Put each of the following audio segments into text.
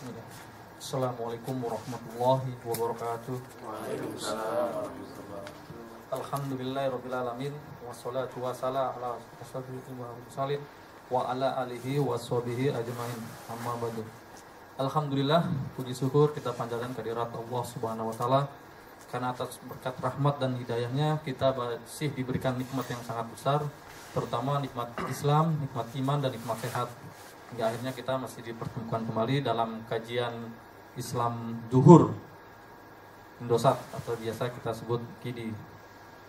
Bismillah. Assalamualaikum warahmatullahi wabarakatuh. Waalaikumsalam. Alhamdulillahirabbil alamin wassalatu wassalamu ala asyrofil mursalin wa ala alihi washabihi ajmain. Amma ba'du. Alhamdulillah, puji syukur kita panjatkan kehadirat Allah Subhanahu wa taala karena atas berkat rahmat dan hidayahnya kita masih diberikan nikmat yang sangat besar, terutama nikmat Islam, nikmat iman dan nikmat sehat. Hingga akhirnya kita masih dipertemukan kembali dalam kajian Islam Zuhur Indosat atau biasa kita sebut KIDI.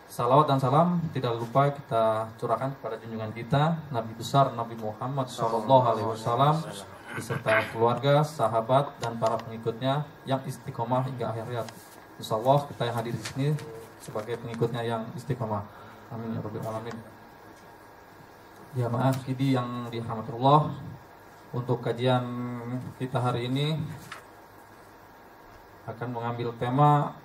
Salawat dan salam tidak lupa kita curahkan kepada junjungan kita Nabi besar Nabi Muhammad SAW beserta keluarga, sahabat dan para pengikutnya yang istiqomah hingga akhir hayat. Insyaallah kita yang hadir di sini sebagai pengikutnya yang istiqomah. Amin ya rabbal alamin. Ya maaf KIDI yang dirahmati Allah. Untuk kajian kita hari ini akan mengambil tema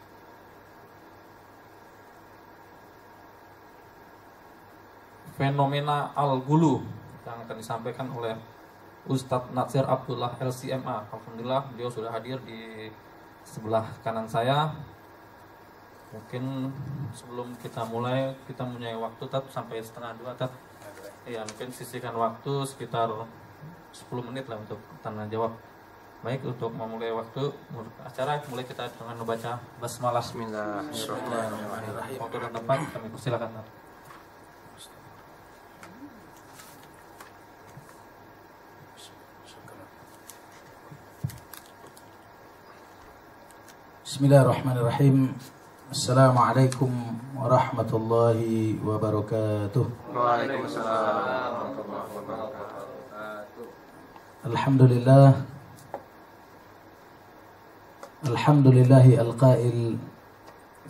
fenomena al-gulu yang akan disampaikan oleh Ustadz Natsir Abdullah LCMA. Alhamdulillah beliau sudah hadir di sebelah kanan saya. Mungkin sebelum kita mulai kita punya waktu sampai 1:30 Tat. Iya, mungkin sisihkan waktu sekitar 10 menit lah untuk tanya jawab. Baik, untuk memulai waktu acara mulai kita dengan membaca basmalah. Bismillahirrahmanirrahim. Waktu dan tempat kami persilakan. Bismillahirrahmanirrahim. Assalamualaikum warahmatullahi wabarakatuh. Waalaikumsalam warahmatullahi wabarakatuh. Alhamdulillah. Alhamdulillahi al-qail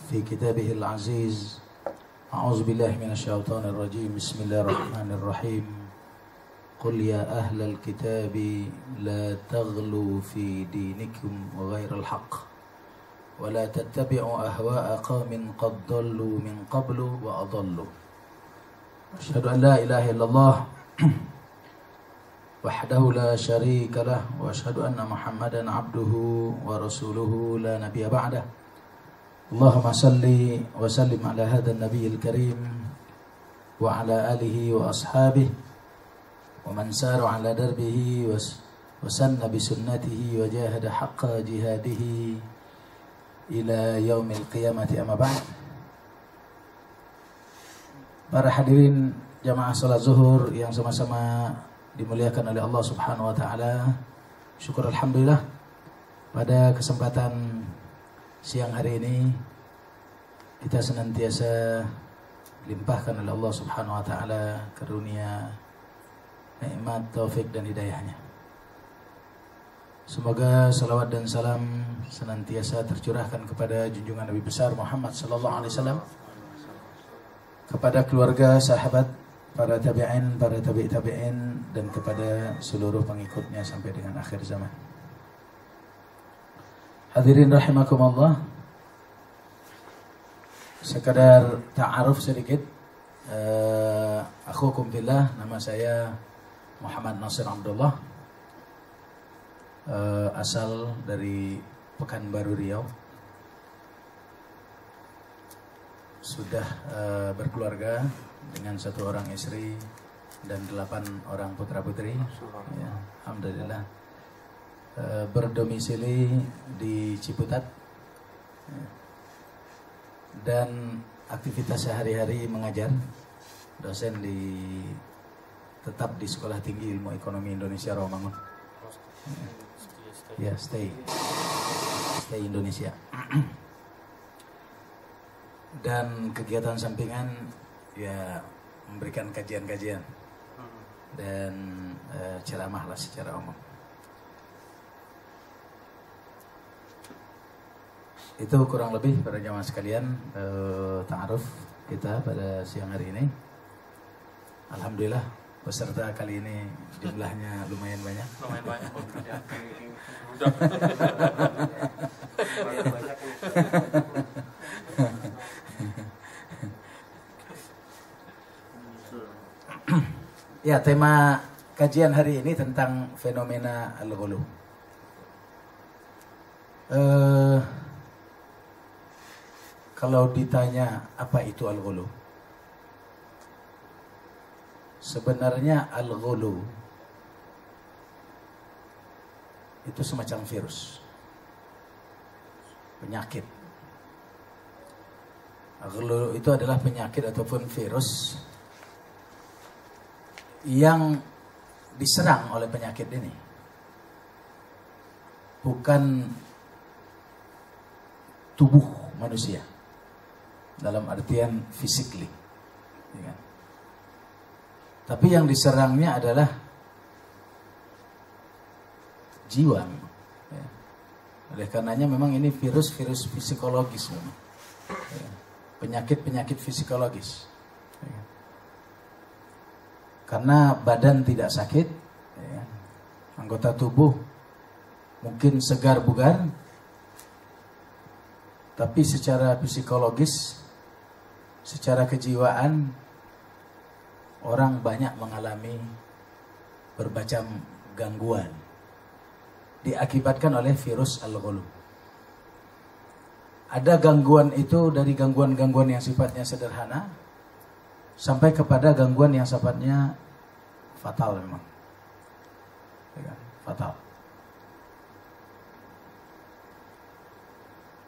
fi kitabihil aziz. A'udzu billahi minasyaitonir rajim. Bismillahirrahmanirrahim. Qul ya ahlal kitabi la taghlu fi dinikum ghairal haqq wa la tattabi'u ahwa'a qaumin qad dhallu min qablu wa adallu. Asyhadu an la ilaha illallah وحده لا شريك له وأشهد أن محمدا عبده ورسوله لا نبي بعده اللهم صل وسلم على هذا النبي الكريم وعلى آله وأصحابه ومن سار على دربه وسن بسنته وجاهد حق جهاده إلى يوم القيامة أما بعد. Para hadirin jamaah salat zuhur yang sama-sama dimuliakan oleh Allah Subhanahu wa taala. Syukur alhamdulillah pada kesempatan siang hari ini kita senantiasa dilimpahkan oleh Allah Subhanahu wa taala karunia, nikmat, taufik dan hidayahnya. Semoga salawat dan salam senantiasa tercurahkan kepada junjungan Nabi besar Muhammad sallallahu alaihi wasallam, kepada keluarga, sahabat, para tabi'in, para tabi'in dan kepada seluruh pengikutnya sampai dengan akhir zaman. Hadirin rahimakumullah. Sekadar ta'aruf sedikit. Akhukum billah, nama saya Muhammad Nasir Abdullah. Asal dari Pekanbaru Riau. Sudah berkeluarga dengan 1 orang istri dan 8 orang putra-putri. Ya, alhamdulillah. Berdomisili di Ciputat. Ya. Dan aktivitas sehari-hari mengajar, dosen tetap di Sekolah Tinggi Ilmu Ekonomi Indonesia Rawamangun. Ya, stay Indonesia. Dan kegiatan sampingan ya memberikan kajian-kajian dan ceramah lah secara umum. Itu kurang lebih para jamaah sekalian ta'aruf kita pada siang hari ini. Alhamdulillah peserta kali ini jumlahnya lumayan banyak. Lumayan banyak. Ya, tema kajian hari ini tentang fenomena al-ghulu. Kalau ditanya apa itu al-ghulu, sebenarnya al-ghulu itu semacam virus, penyakit. Al-ghulu itu adalah penyakit ataupun virus yang diserang oleh penyakit ini, bukan tubuh manusia dalam artian physically, ya. Tapi yang diserangnya adalah jiwa, ya. Oleh karenanya memang ini virus psikologis memang, ya. Penyakit psikologis, ya. Karena badan tidak sakit, ya. Anggota tubuh mungkin segar bugar, tapi secara psikologis, secara kejiwaan, orang banyak mengalami berbagai gangguan diakibatkan oleh virus al-ghulu. Ada gangguan itu dari gangguan-gangguan yang sifatnya sederhana sampai kepada gangguan yang sifatnya fatal memang, ya, fatal.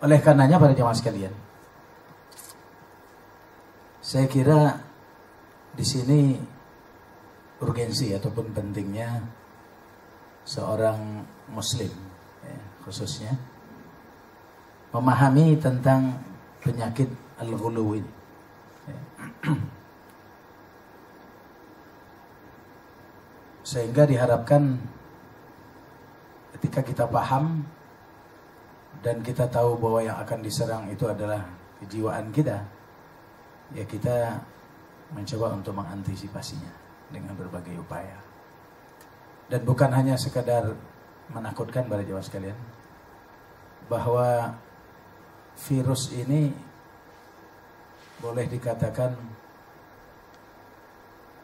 Oleh karenanya para jemaah sekalian, saya kira di sini urgensi ataupun pentingnya seorang muslim, ya, khususnya memahami tentang penyakit al-ghulu ini, ya. Sehingga diharapkan ketika kita paham dan kita tahu bahwa yang akan diserang itu adalah kejiwaan kita, ya kita mencoba untuk mengantisipasinya dengan berbagai upaya. Dan bukan hanya sekadar menakutkan para jemaah sekalian, bahwa virus ini boleh dikatakan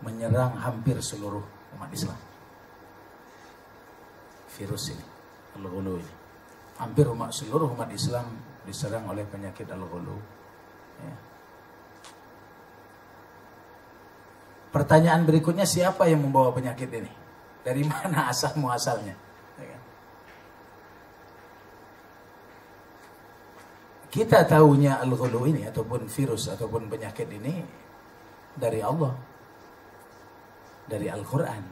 menyerang hampir seluruh umat Islam. Virus ini, al-ghulu ini, hampir seluruh umat Islam diserang oleh penyakit al-ghulu, ya. Pertanyaan berikutnya, siapa yang membawa penyakit ini? Dari mana asal-muasalnya? Kita tahunya al-ghulu ini ataupun virus ataupun penyakit ini dari Allah, dari Al-Quran.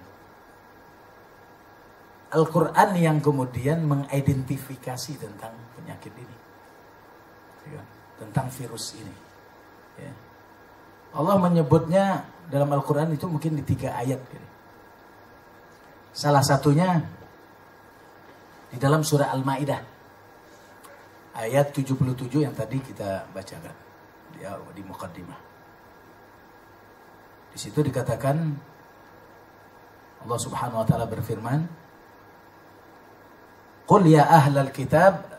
Al-Quran yang kemudian mengidentifikasi tentang penyakit ini, tentang virus ini, ya. Allah menyebutnya dalam Al-Quran itu mungkin di 3 ayat. Salah satunya di dalam surah Al-Ma'idah ayat 77 yang tadi kita bacakan di muqaddimah. Di situ dikatakan Allah Subhanahu wa taala berfirman, "Qul ya ahlal kitab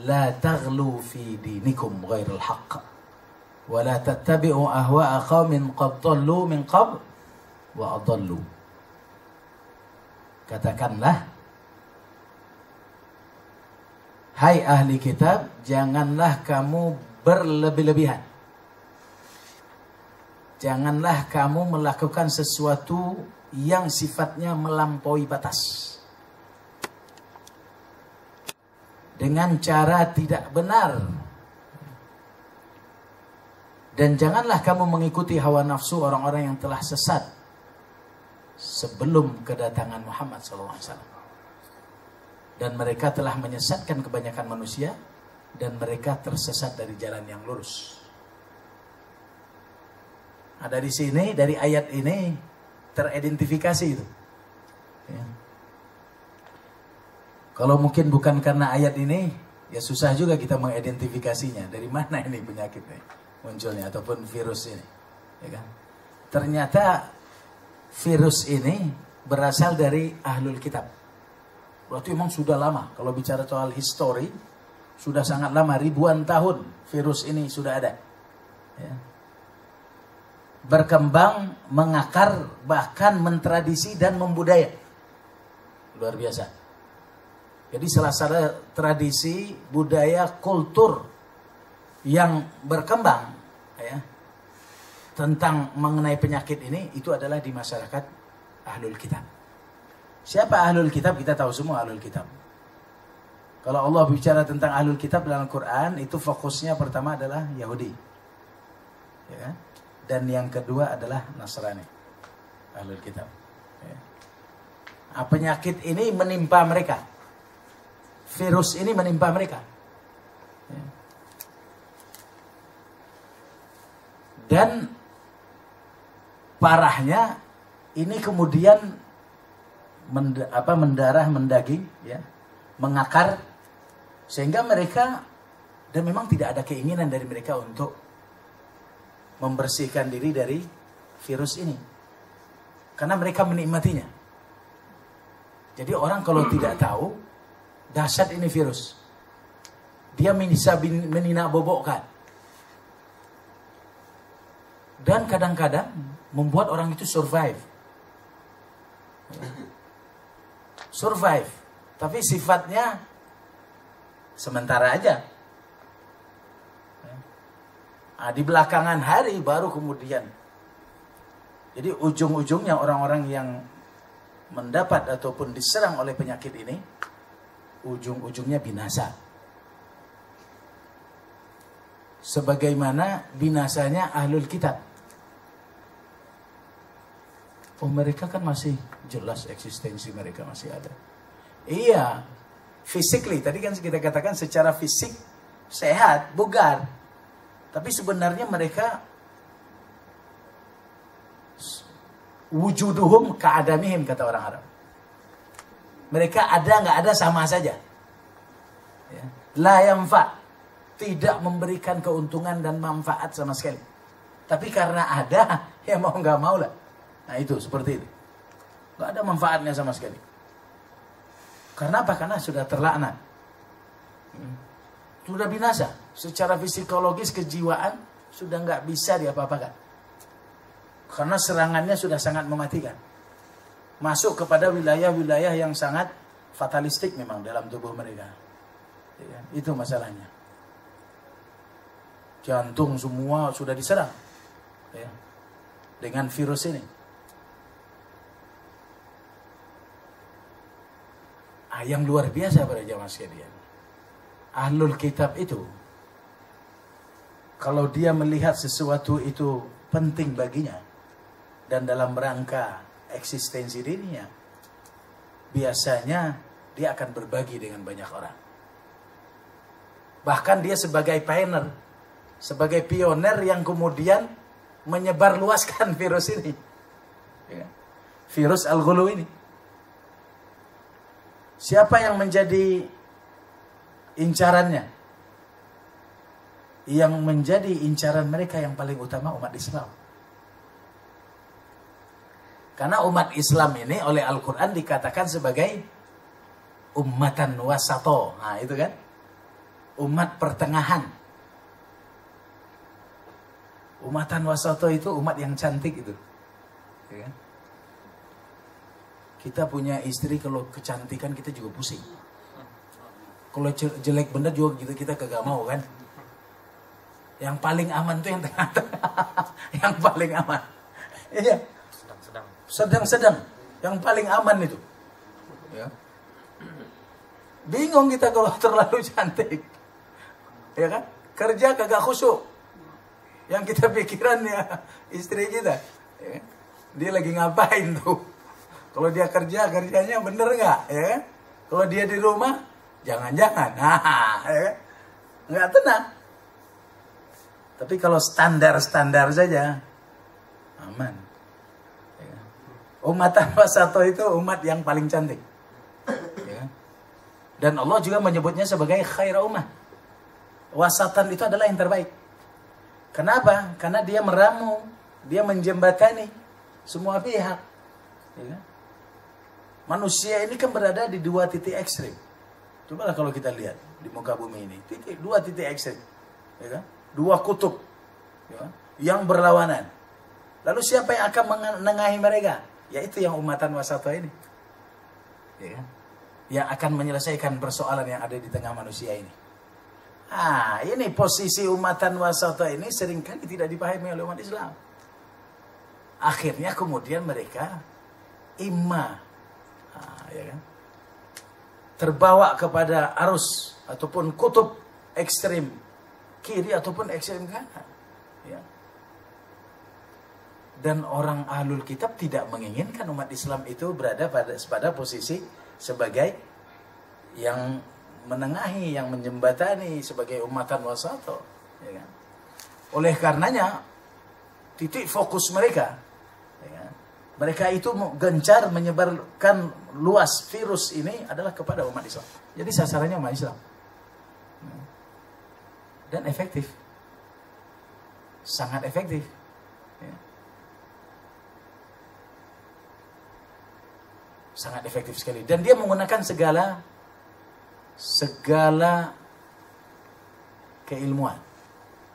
la taghlu fi dinikum ghairal haqq wa la tattabi'u ahwa'a qaumin qad dhallu min qabl wa adallu." Katakanlah, hai ahli kitab, janganlah kamu berlebih-lebihan. Janganlah kamu melakukan sesuatu yang sifatnya melampaui batas dengan cara tidak benar. Dan janganlah kamu mengikuti hawa nafsu orang-orang yang telah sesat sebelum kedatangan Muhammad SAW. Dan mereka telah menyesatkan kebanyakan manusia, dan mereka tersesat dari jalan yang lurus. Nah, dari sini, dari ayat ini teridentifikasi itu, ya. Kalau mungkin bukan karena ayat ini, ya susah juga kita mengidentifikasinya. Dari mana ini penyakitnya munculnya ataupun virus ini, ya kan? Ternyata virus ini berasal dari ahlul kitab. Berarti memang sudah lama. Kalau bicara soal histori, sudah sangat lama, ribuan tahun virus ini sudah ada, ya. Berkembang, mengakar, bahkan mentradisi dan membudaya. Luar biasa, Jadi salah satu tradisi, budaya, kultur yang berkembang ya, tentang mengenai penyakit ini itu adalah di masyarakat Ahlul Kitab. Siapa Ahlul Kitab? Kita tahu semua Ahlul Kitab. Kalau Allah bicara tentang Ahlul Kitab dalam Quran, itu fokusnya pertama adalah Yahudi. Ya. Dan yang kedua adalah Nasrani. Ahlul Kitab. Ya. Penyakit ini menimpa mereka. Virus ini menimpa mereka. Ya. Dan parahnya ini kemudian mendarah, mendaging, ya, mengakar, sehingga mereka, dan memang tidak ada keinginan dari mereka untuk membersihkan diri dari virus ini, karena mereka menikmatinya. Jadi orang kalau tidak tahu dahsyat ini virus, dia bisa meninakbobokkan, dan kadang-kadang membuat orang itu survive, tapi sifatnya sementara aja. Di belakangan hari baru kemudian. Jadi ujung-ujungnya orang-orang yang mendapat ataupun diserang oleh penyakit ini, ujung-ujungnya binasa. Sebagaimana binasanya Ahlul Kitab. Oh, mereka kan masih jelas eksistensi mereka masih ada. Iya, physically, tadi kan kita katakan secara fisik sehat, bugar. Tapi sebenarnya mereka wujuduhum ka'adamihim, kata orang Arab. Mereka ada nggak ada sama saja. Ya. La yanfa, tidak memberikan keuntungan dan manfaat sama sekali. Tapi karena ada, ya mau nggak mau lah. Nah itu seperti itu. Nggak ada manfaatnya sama sekali. Karena apa? Karena sudah terlaknat. Sudah binasa. Secara psikologis, kejiwaan sudah nggak bisa diapa-apakan. Karena serangannya sudah sangat mematikan. Masuk kepada wilayah-wilayah yang sangat fatalistik memang dalam tubuh mereka. Ya, itu masalahnya. Jantung semua sudah diserang. Ya, dengan virus ini. Yang luar biasa pada jamaah sekalian. Ahlul Kitab itu, kalau dia melihat sesuatu itu penting baginya dan dalam rangka eksistensi dirinya, biasanya dia akan berbagi dengan banyak orang. Bahkan dia sebagai pioneer, sebagai pioner yang kemudian menyebarluaskan virus ini, virus Al-Ghulu ini. Siapa yang menjadi incarannya? Yang menjadi incaran mereka yang paling utama umat Islam. Karena umat Islam ini oleh Al-Quran dikatakan sebagai ummatan wasato. Nah itu kan, umat pertengahan. Umatan wasato itu umat yang cantik itu. Ya kan? Kita punya istri, kalau kecantikan kita juga pusing. Kalau jelek bener juga kita kagak mau kan. Yang paling aman tuh yang tengah-tengah. Yang paling aman. Iya. Sedang-sedang. Yang paling aman itu. Ya. Bingung kita kalau terlalu cantik. Ya kan? Kerja kagak khusyuk. Yang kita pikiran ya istri kita. Ya. Dia lagi ngapain tuh? Kalau dia kerjanya bener nggak? Ya. Kalau dia di rumah, jangan-jangan. Nah, ya. Nggak tenang. Tapi kalau standar-standar saja, aman. Ya. Umatan wasato itu umat yang paling cantik. Ya. Dan Allah juga menyebutnya sebagai khaira ummah. Wasatan itu adalah yang terbaik. Kenapa? Karena dia meramu, dia menjembatani semua pihak. Ya. Manusia ini kan berada di dua titik ekstrim. Coba kalau kita lihat di muka bumi ini, dua titik ekstrim, ya kan? Dua kutub, ya kan? Yang berlawanan. Lalu siapa yang akan menengahi mereka? Yaitu yang umatan wasato ini, ya kan? yang akan menyelesaikan persoalan yang ada di tengah manusia ini. Ini posisi umatan wasata ini seringkali tidak dipahami oleh umat Islam. Akhirnya kemudian mereka ya kan, terbawa kepada arus ataupun kutub ekstrim kiri ataupun ekstrim kanan. Ya. Dan orang ahlul kitab tidak menginginkan umat Islam itu berada pada posisi sebagai yang menengahi, yang menjembatani, sebagai umatan wasato. Ya kan? Oleh karenanya titik fokus mereka, ya kan? Mereka itu gencar menyebarkan luas virus ini adalah kepada umat Islam. Jadi sasarannya umat Islam. Dan efektif. Sangat efektif. Ya. Sangat efektif sekali. Dan dia menggunakan segala keilmuan,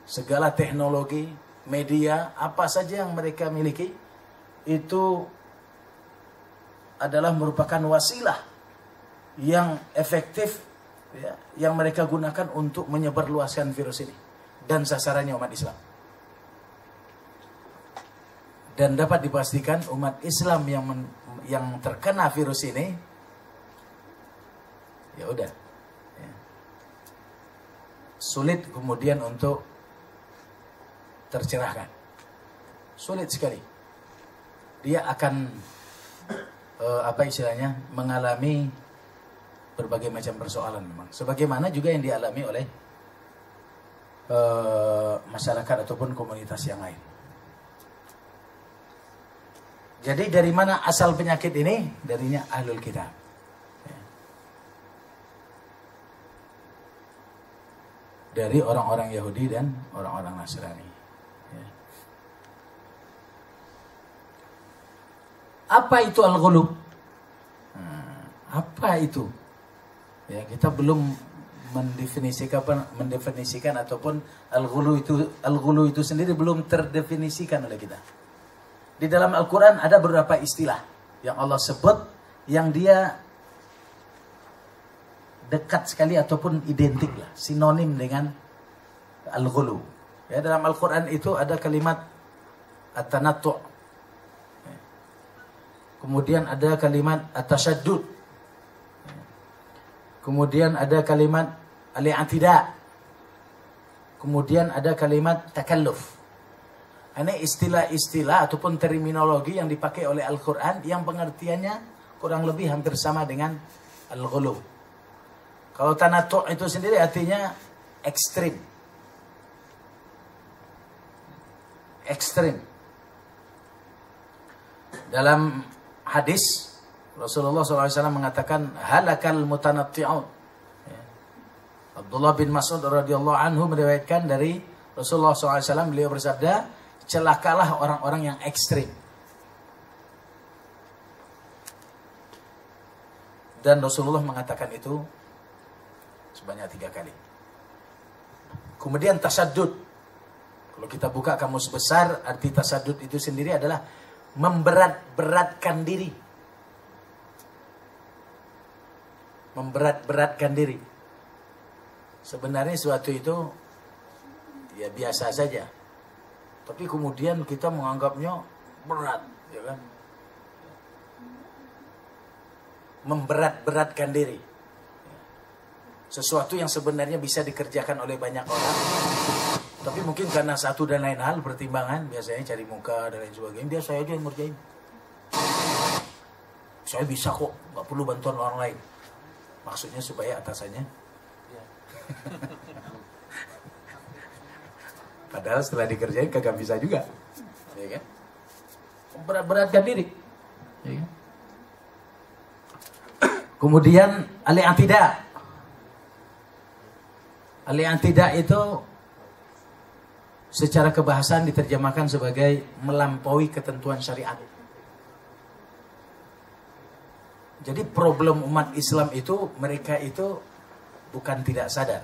segala teknologi, media, apa saja yang mereka miliki, itu adalah merupakan wasilah yang efektif, ya, yang mereka gunakan untuk menyebarluaskan virus ini. Dan sasarannya umat Islam. Dan dapat dipastikan umat Islam yang terkena virus ini, ya udah, ya, sulit kemudian untuk tercerahkan. Sulit sekali. Dia akan mengalami berbagai macam persoalan memang. Sebagaimana juga yang dialami oleh masyarakat ataupun komunitas yang lain. Jadi dari mana asal penyakit ini? Darinya ahlul kitab. Ya. Dari orang-orang Yahudi dan orang-orang Nasrani. Ya. Apa itu al-ghulu? Apa itu? Ya, kita belum mendefinisikan ataupun al-ghulu itu sendiri belum terdefinisikan oleh kita. Di dalam Al-Quran ada beberapa istilah yang Allah sebut yang dia dekat sekali ataupun identik lah, sinonim dengan al-ghulu. Ya, dalam Al-Quran itu ada kalimat at-tanattu', kemudian ada kalimat at-tashaddud, kemudian ada kalimat al-i'tida', kemudian ada kalimat takalluf. Ini istilah-istilah ataupun terminologi yang dipakai oleh Al-Quran yang pengertiannya kurang lebih hampir sama dengan al-ghulu. Kalau tanattu' itu sendiri artinya ekstrim. Ekstrim. Dalam hadis Rasulullah SAW mengatakan halakal mutanatti'un. Abdullah bin Mas'ud radhiyallahu anhu meriwayatkan dari Rasulullah SAW, beliau bersabda, celakalah orang-orang yang ekstrim. Dan Rasulullah mengatakan itu sebanyak 3 kali. Kemudian tasaddud. Kalau kita buka kamus besar, arti tasaddud itu sendiri adalah memberat-beratkan diri. Memberat-beratkan diri. Sebenarnya suatu itu ya biasa saja. Tapi kemudian kita menganggapnya berat, ya kan? Memberat-beratkan diri. Sesuatu yang sebenarnya bisa dikerjakan oleh banyak orang, tapi mungkin karena satu dan lain hal, pertimbangan, biasanya cari muka dan lain sebagainya, biar saya aja yang ngerjain. Saya bisa kok, nggak perlu bantuan orang lain. Maksudnya supaya atasannya. Padahal setelah dikerjain kagak bisa juga, ya kan? Berat-beratkan diri, ya kan? Kemudian al-i'tida. Al-i'tida itu secara kebahasaan diterjemahkan sebagai melampaui ketentuan syariat. Jadi problem umat Islam itu, mereka itu bukan tidak sadar.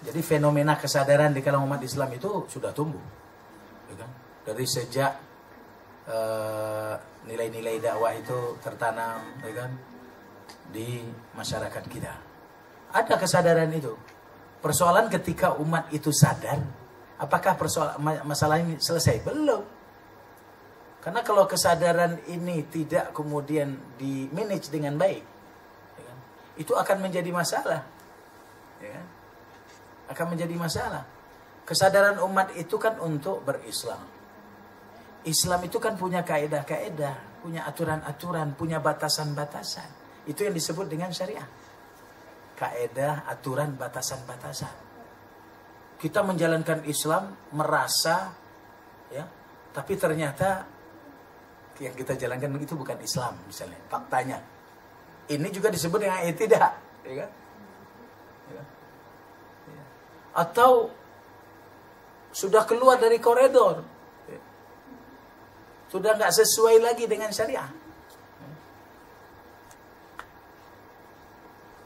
Jadi fenomena kesadaran di kalangan umat Islam itu sudah tumbuh, ya kan? Dari sejak nilai-nilai dakwah itu tertanam, ya kan? di masyarakat kita. Ada kesadaran itu. Persoalan ketika umat itu sadar, apakah masalah ini selesai? Belum. Karena kalau kesadaran ini tidak kemudian di-manage dengan baik, ya kan, itu akan menjadi masalah. Ya kan? Akan menjadi masalah. Kesadaran umat itu kan untuk berislam. Islam itu kan punya kaedah-kaedah, punya aturan-aturan, punya batasan-batasan. Itu yang disebut dengan syariah. Kaedah, aturan, batasan-batasan. Kita menjalankan Islam merasa, ya, tapi ternyata yang kita jalankan itu bukan Islam, misalnya. Faktanya, ini juga disebut dengan tidak, ya kan? Ya. Ya. Atau sudah keluar dari koridor, ya. Sudah nggak sesuai lagi dengan syariah.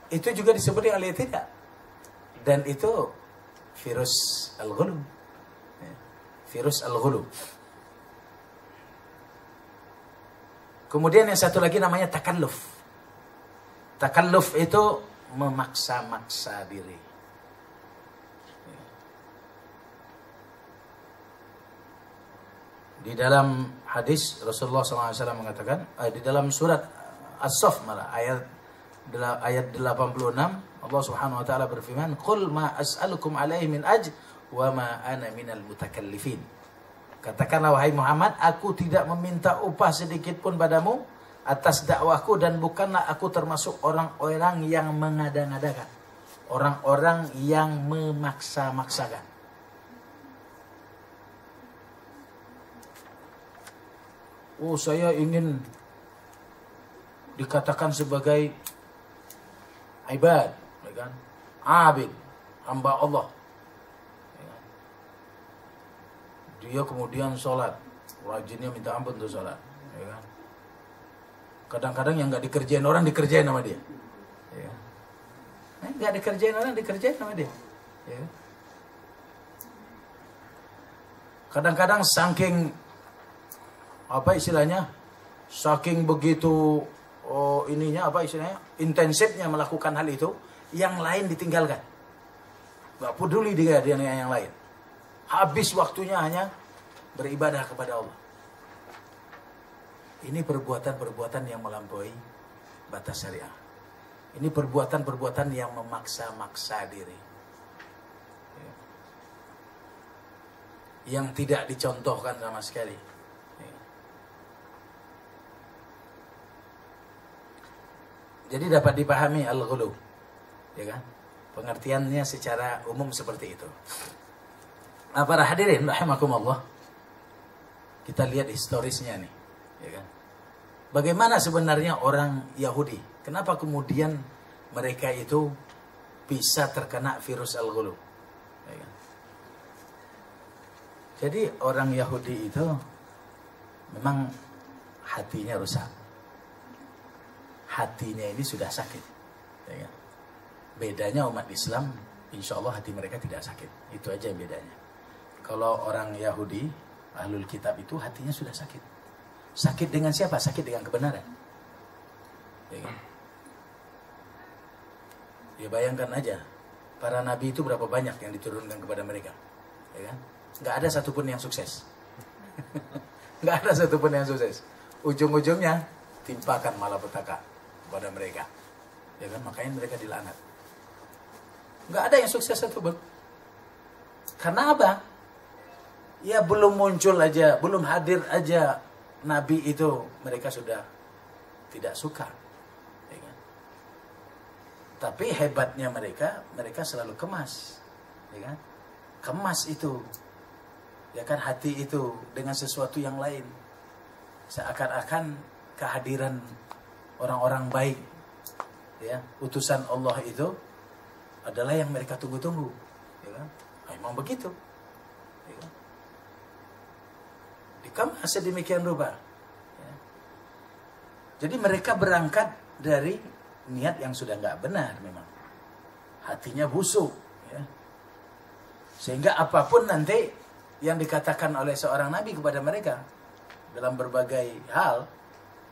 Itu juga disebut dengan tidak. Dan itu virus al-ghulu. Virus al-ghulu. Kemudian yang satu lagi namanya takalluf. Takalluf itu memaksa-maksa diri. Di dalam hadis Rasulullah SAW mengatakan, di dalam surat As-Saff malah ayat 86, Allah Subhanahu wa taala berfirman, "Qul ma as'alukum alaihi min ajr wa ma ana minal mutakallifin." Katakanlah wahai Muhammad, aku tidak meminta upah sedikit pun padamu atas dakwahku dan bukanlah aku termasuk orang-orang yang mengada-ngadakan, orang-orang yang memaksa-maksakan. Oh, saya ingin dikatakan sebagai ibad, ya kan? Abid, hamba Allah. Ya kan? Dia kemudian sholat, rajinnya minta ampun untuk sholat. Ya kan? Kadang-kadang yang nggak dikerjain orang dikerjain sama dia. Ya kan? Nggak dikerjain orang dikerjain sama dia. Ya kan? Kadang-kadang saking apa istilahnya, saking begitu intensifnya melakukan hal itu, yang lain ditinggalkan. Gak peduli dia dengan yang lain. Habis waktunya hanya beribadah kepada Allah. Ini perbuatan-perbuatan yang melampaui batas syariah. Ini perbuatan-perbuatan yang memaksa-maksa diri. Yang tidak dicontohkan sama sekali. Jadi dapat dipahami al-ghulu, ya kan? Pengertiannya secara umum seperti itu. Nah, para hadirin rahimakumullah, kita lihat historisnya nih, ya kan? Bagaimana sebenarnya orang Yahudi? Kenapa kemudian mereka itu bisa terkena virus al-ghulu? Ya kan? Jadi orang Yahudi itu memang hatinya rusak. Hatinya ini sudah sakit, ya kan? Bedanya umat Islam, insya Allah hati mereka tidak sakit. Itu aja yang bedanya. Kalau orang Yahudi, ahlul kitab itu hatinya sudah sakit. Sakit dengan siapa? Sakit dengan kebenaran, ya kan? Ya bayangkan aja, para nabi itu berapa banyak yang diturunkan kepada mereka, ya kan? Nggak ada satupun yang sukses. Nggak ada satupun yang sukses. Ujung-ujungnya timpakan malapetaka kepada mereka, ya kan? Makanya mereka dilaknat. Nggak ada yang sukses satupun. Karena apa? Ya belum muncul aja, belum hadir aja Nabi itu, mereka sudah tidak suka, ya kan? Tapi hebatnya mereka selalu kemas, ya kan? Kemas itu, ya kan, hati itu dengan sesuatu yang lain. Seakan-akan kehadiran orang-orang baik, ya, utusan Allah itu adalah yang mereka tunggu-tunggu, ya kan? Memang begitu, ya kan? Dikemas sedemikian rupa, ya. Jadi mereka berangkat dari niat yang sudah nggak benar, memang hatinya busuk, ya. Sehingga apapun nanti yang dikatakan oleh seorang nabi kepada mereka dalam berbagai hal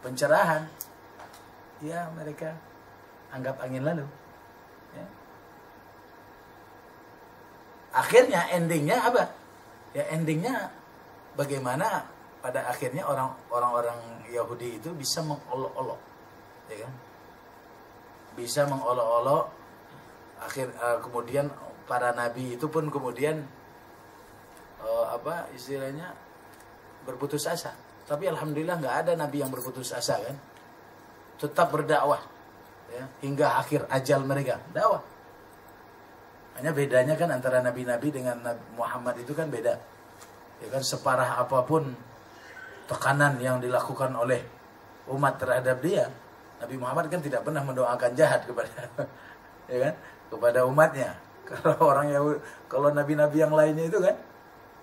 pencerahan, ya mereka anggap angin lalu. Ya. Akhirnya endingnya apa? Ya endingnya bagaimana pada akhirnya orang-orang Yahudi itu bisa mengolok-olok, ya kan? Bisa mengolok-olok. Kemudian para nabi itu pun kemudian istilahnya berputus asa. Tapi alhamdulillah nggak ada nabi yang berputus asa kan, tetap berdakwah ya, hingga akhir ajal mereka dakwah. Hanya bedanya kan antara nabi-nabi dengan Nabi Muhammad itu kan beda, ya kan, separah apapun tekanan yang dilakukan oleh umat terhadap dia, Nabi Muhammad kan tidak pernah mendoakan jahat kepada ya kan, kepada umatnya. Kalau nabi-nabi yang lainnya itu kan,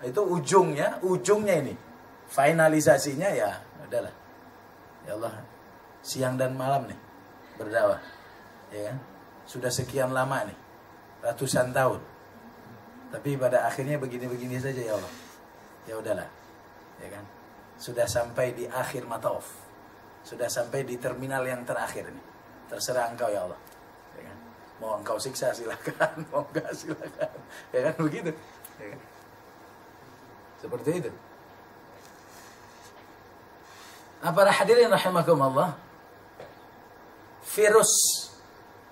itu ujungnya ini, finalisasinya ya udahlah, ya Allah, siang dan malam nih berdakwah, ya kan, sudah sekian lama nih, ratusan tahun, tapi pada akhirnya begini-begini saja ya Allah, ya udahlah, ya kan, sudah sampai di akhir mataf, sudah sampai di terminal yang terakhir ini, terserah engkau ya Allah, ya kan? Mau engkau siksa silakan, mau enggak silakan, ya kan, begitu, ya kan? Seperti itu. Para hadirin rahimakumullah, virus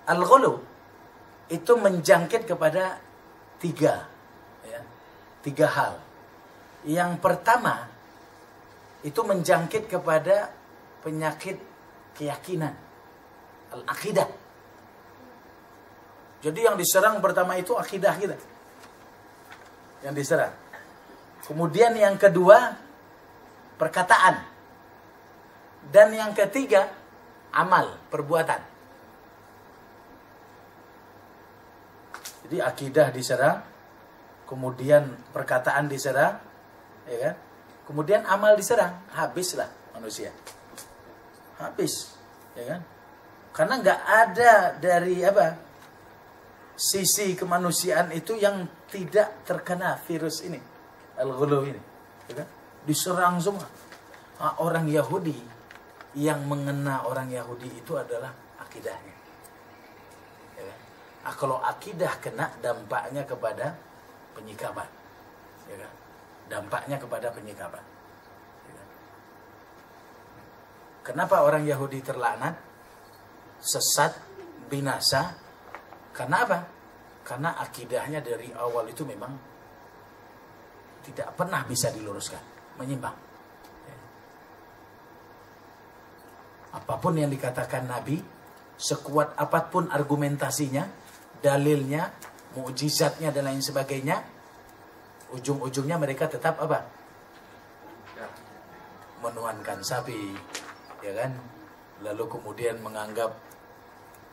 al-ghulu itu menjangkit kepada tiga hal. Yang pertama itu menjangkit kepada penyakit keyakinan, al-aqidah. Jadi yang diserang pertama itu akidah kita, yang diserang. Kemudian yang kedua perkataan, dan yang ketiga amal, perbuatan. Jadi akidah diserang, kemudian perkataan diserang, ya kan? Kemudian amal diserang, habislah manusia, habis, ya kan? Karena nggak ada dari sisi kemanusiaan itu yang tidak terkena virus ini, al-ghulu ini, ya kan? Diserang semua. Orang Yahudi, yang mengena orang Yahudi itu adalah akidahnya, ya kan? Kalau akidah kena, dampaknya kepada penyikapan, ya kan? Dampaknya kepada penyikapan, ya kan? Kenapa orang Yahudi terlaknat, sesat, binasa? Karena apa? Karena akidahnya dari awal itu memang tidak pernah bisa diluruskan, menyimpang. Apapun yang dikatakan Nabi, sekuat apapun argumentasinya, dalilnya, mukjizatnya dan lain sebagainya, ujung-ujungnya mereka tetap apa? Menuhankan sapi, ya kan? Lalu kemudian menganggap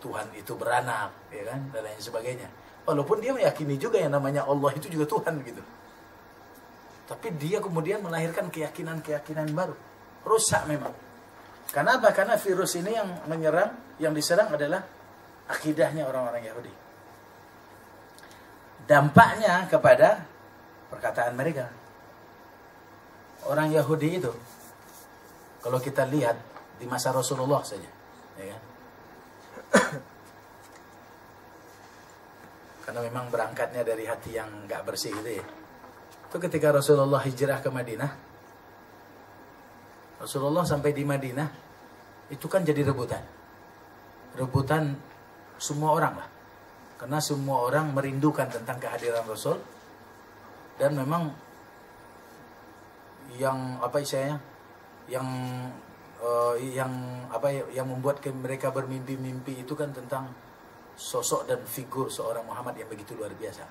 Tuhan itu beranak, ya kan, dan lain sebagainya. Walaupun dia meyakini juga yang namanya Allah itu juga Tuhan gitu. Tapi dia kemudian melahirkan keyakinan-keyakinan baru. Rusak memang. Kenapa? Karena virus ini yang menyerang, yang diserang adalah akidahnya orang-orang Yahudi. Dampaknya kepada perkataan mereka. Orang Yahudi itu, kalau kita lihat di masa Rasulullah saja, ya kan? Karena memang berangkatnya dari hati yang gak bersih gitu ya. Itu ketika Rasulullah hijrah ke Madinah, Rasulullah sampai di Madinah, itu kan jadi rebutan. Rebutan semua orang lah. Karena semua orang merindukan tentang kehadiran Rasul. Dan memang yang yang membuat mereka bermimpi-mimpi itu kan tentang sosok dan figur seorang Muhammad yang begitu luar biasa.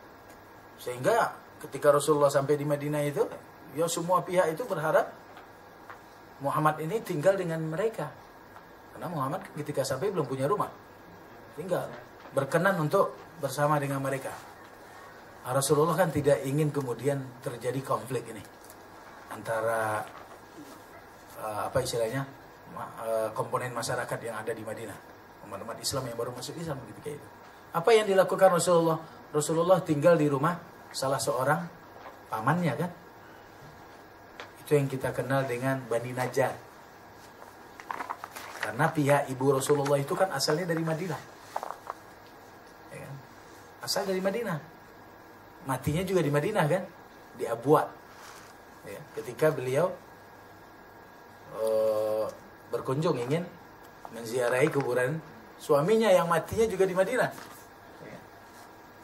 Sehingga ketika Rasulullah sampai di Madinah itu, ya semua pihak itu berharap Muhammad ini tinggal dengan mereka. Karena Muhammad ketika sampai belum punya rumah, tinggal, berkenan untuk bersama dengan mereka. Rasulullah kan tidak ingin kemudian terjadi konflik ini antara komponen masyarakat yang ada di Madinah, umat-umat Islam yang baru masuk Islam ketika itu. Apa yang dilakukan Rasulullah? Rasulullah tinggal di rumah salah seorang pamannya kan. Itu yang kita kenal dengan Bani Najjar. Karena pihak ibu Rasulullah itu kan asalnya dari Madinah. asal dari Madinah. Matinya juga di Madinah kan, di Abwa. Ya, ketika beliau berkunjung ingin menziarahi kuburan suaminya yang matinya juga di Madinah. Ya.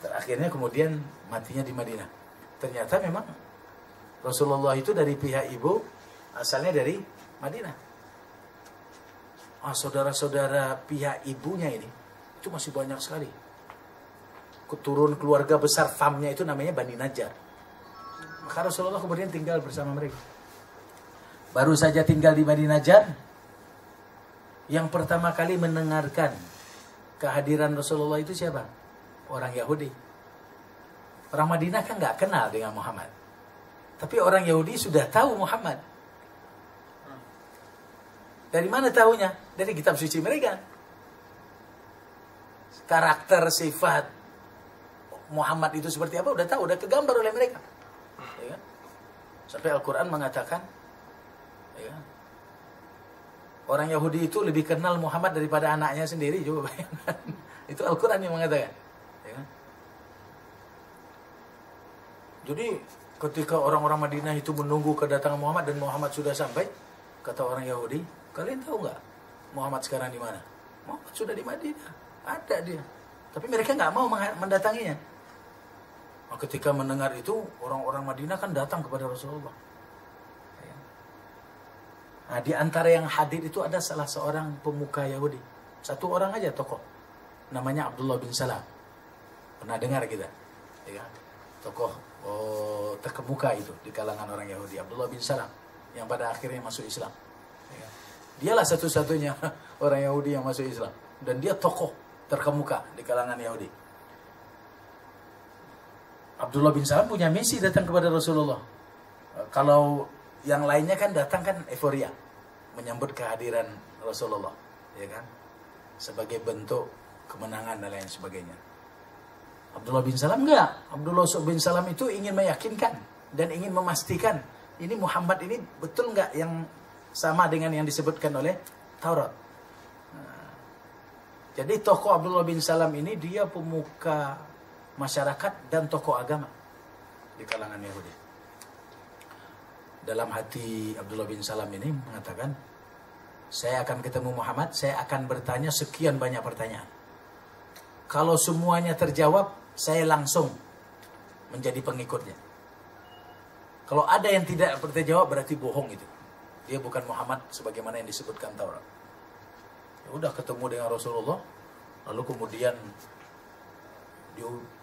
Terakhirnya kemudian matinya di Madinah. Ternyata memang Rasulullah itu dari pihak ibu asalnya dari Madinah. Saudara-saudara pihak ibunya ini itu masih banyak sekali. Keturun keluarga besar famnya itu namanya Bani Najjar. Maka Rasulullah kemudian tinggal bersama mereka. Baru saja tinggal di Bani Najjar, yang pertama kali mendengarkan kehadiran Rasulullah itu siapa? Orang Yahudi. Orang Madinah kan nggak kenal dengan Muhammad. Tapi orang Yahudi sudah tahu Muhammad. Dari mana tahunya? Dari kitab suci mereka. Karakter, sifat Muhammad itu seperti apa? Udah tahu, udah kegambar oleh mereka. Ya. Sampai Al-Quran mengatakan, ya, orang Yahudi itu lebih kenal Muhammad daripada anaknya sendiri. Coba bayangkan. Itu Al-Quran yang mengatakan. Ya. Jadi ketika orang-orang Madinah itu menunggu kedatangan Muhammad dan Muhammad sudah sampai, kata orang Yahudi, kalian tahu nggak Muhammad sekarang di mana? Muhammad sudah di Madinah, ada dia. Tapi mereka nggak mau mendatanginya. Nah, ketika mendengar itu, orang-orang Madinah kan datang kepada Rasulullah. Ya. Nah, di antara yang hadir itu ada salah seorang pemuka Yahudi. Satu orang aja tokoh. Namanya Abdullah bin Salam. Pernah dengar kita? Ya. Tokoh terkemuka itu di kalangan orang Yahudi. Abdullah bin Salam. Yang pada akhirnya masuk Islam. Ya. Dialah satu-satunya orang Yahudi yang masuk Islam. Dan dia tokoh terkemuka di kalangan Yahudi. Abdullah bin Salam punya misi datang kepada Rasulullah. Kalau yang lainnya kan datang kan euforia. Menyambut kehadiran Rasulullah. Ya kan? Sebagai bentuk kemenangan dan lain sebagainya. Abdullah bin Salam enggak. Abdullah bin Salam itu ingin meyakinkan dan ingin memastikan ini Muhammad ini betul enggak yang sama dengan yang disebutkan oleh Taurat. Nah, jadi tokoh Abdullah bin Salam ini dia pemuka masyarakat dan tokoh agama di kalangan Yahudi. Dalam hati Abdullah bin Salam ini mengatakan, saya akan ketemu Muhammad, saya akan bertanya sekian banyak pertanyaan. Kalau semuanya terjawab, saya langsung menjadi pengikutnya. Kalau ada yang tidak terjawab, berarti bohong itu. Dia bukan Muhammad sebagaimana yang disebutkan Taurat. Ya udah ketemu dengan Rasulullah, lalu kemudian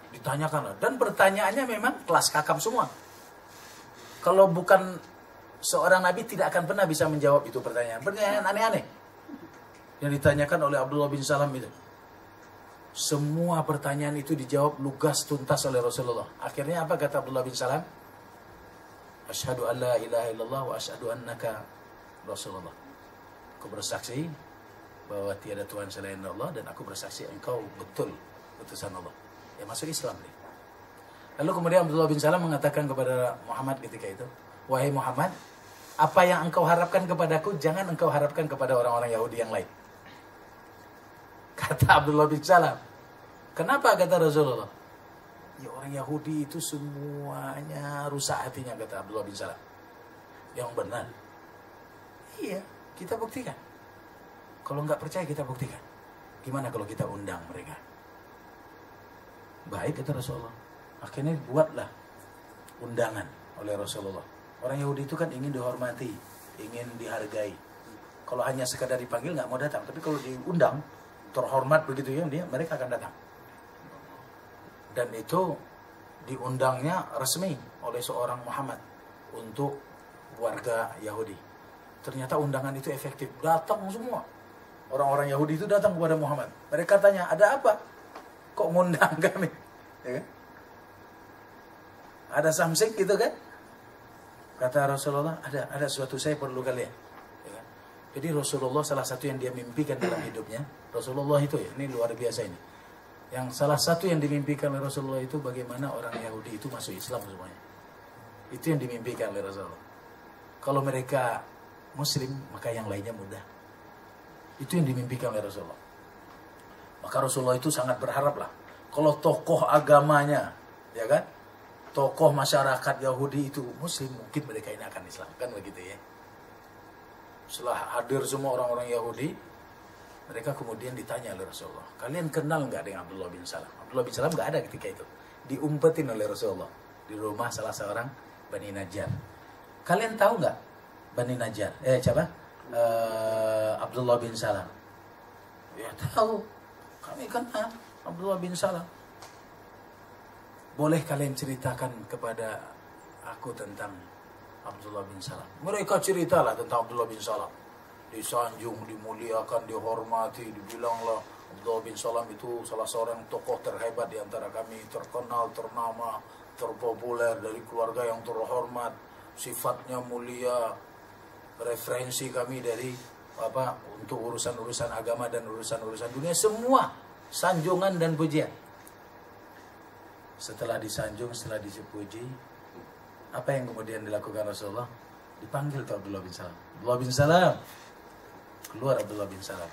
ditanyakan, dan pertanyaannya memang kelas kakap semua. Kalau bukan seorang nabi tidak akan pernah bisa menjawab itu pertanyaan aneh-aneh yang ditanyakan oleh Abdullah bin Salam itu. Semua pertanyaan itu dijawab lugas tuntas oleh Rasulullah. Akhirnya apa kata Abdullah bin Salam? Asyhadu an la ilaha illallah wa asyhadu annaka Rasulullah. Aku bersaksi bahwa tiada Tuhan selain Allah dan aku bersaksi engkau betul utusan Allah. Ya masuk Islam dia. Lalu kemudian Abdullah bin Salam mengatakan kepada Muhammad ketika itu, wahai Muhammad, apa yang engkau harapkan kepadaku, jangan engkau harapkan kepada orang-orang Yahudi yang lain. Kata Abdullah bin Salam. Kenapa kata Rasulullah? Ya orang Yahudi itu semuanya rusak hatinya, kata Abdullah bin Salam. Yang benar. Iya, kita buktikan. Kalau nggak percaya kita buktikan. Gimana kalau kita undang mereka? Baik kata Rasulullah. Akhirnya buatlah undangan oleh Rasulullah. Orang Yahudi itu kan ingin dihormati, ingin dihargai. Kalau hanya sekadar dipanggil nggak mau datang. Tapi kalau diundang, terhormat begitu ya, mereka akan datang. Dan itu diundangnya resmi oleh seorang Muhammad untuk warga Yahudi. Ternyata undangan itu efektif. Datang semua. Orang-orang Yahudi itu datang kepada Muhammad. Mereka tanya, ada apa? Kok ngundang kami? Ya kan? Ada something gitu kan? Kata Rasulullah, ada sesuatu saya perlu kalian. Ya kan? Jadi Rasulullah salah satu yang dia mimpikan dalam hidupnya, Rasulullah itu ya, ini luar biasa ini. Yang salah satu yang dimimpikan oleh Rasulullah itu bagaimana orang Yahudi itu masuk Islam semuanya. Itu yang dimimpikan oleh Rasulullah. Kalau mereka Muslim, maka yang lainnya mudah. Itu yang dimimpikan oleh Rasulullah. Maka Rasulullah itu sangat berharaplah Kalau tokoh agamanya, ya kan, tokoh masyarakat Yahudi itu Muslim, mungkin mereka ini akan Islam, kan begitu ya. Setelah hadir semua orang-orang Yahudi, mereka kemudian ditanya oleh Rasulullah, kalian kenal nggak dengan Abdullah bin Salam? Abdullah bin Salam nggak ada ketika itu, diumpetin oleh Rasulullah di rumah salah seorang Bani Najjar. Kalian tahu nggak Bani Najjar? Abdullah bin Salam. Ya tahu, kami kenal Abdullah bin Salam. Boleh kalian ceritakan kepada aku tentang Abdullah bin Salam? Mereka ceritalah tentang Abdullah bin Salam. Disanjung, dimuliakan, dihormati, dibilanglah Abdullah bin Salam itu salah seorang tokoh terhebat di antara kami, terkenal, ternama, terpopuler, dari keluarga yang terhormat, sifatnya mulia, referensi kami dari untuk urusan-urusan agama dan urusan-urusan dunia, semua sanjungan dan pujian. Setelah disanjung, setelah dipuji, apa yang kemudian dilakukan Rasulullah? Dipanggil ke Abdullah bin Salam. Abdullah bin Salam. Keluar Abdullah bin Salam.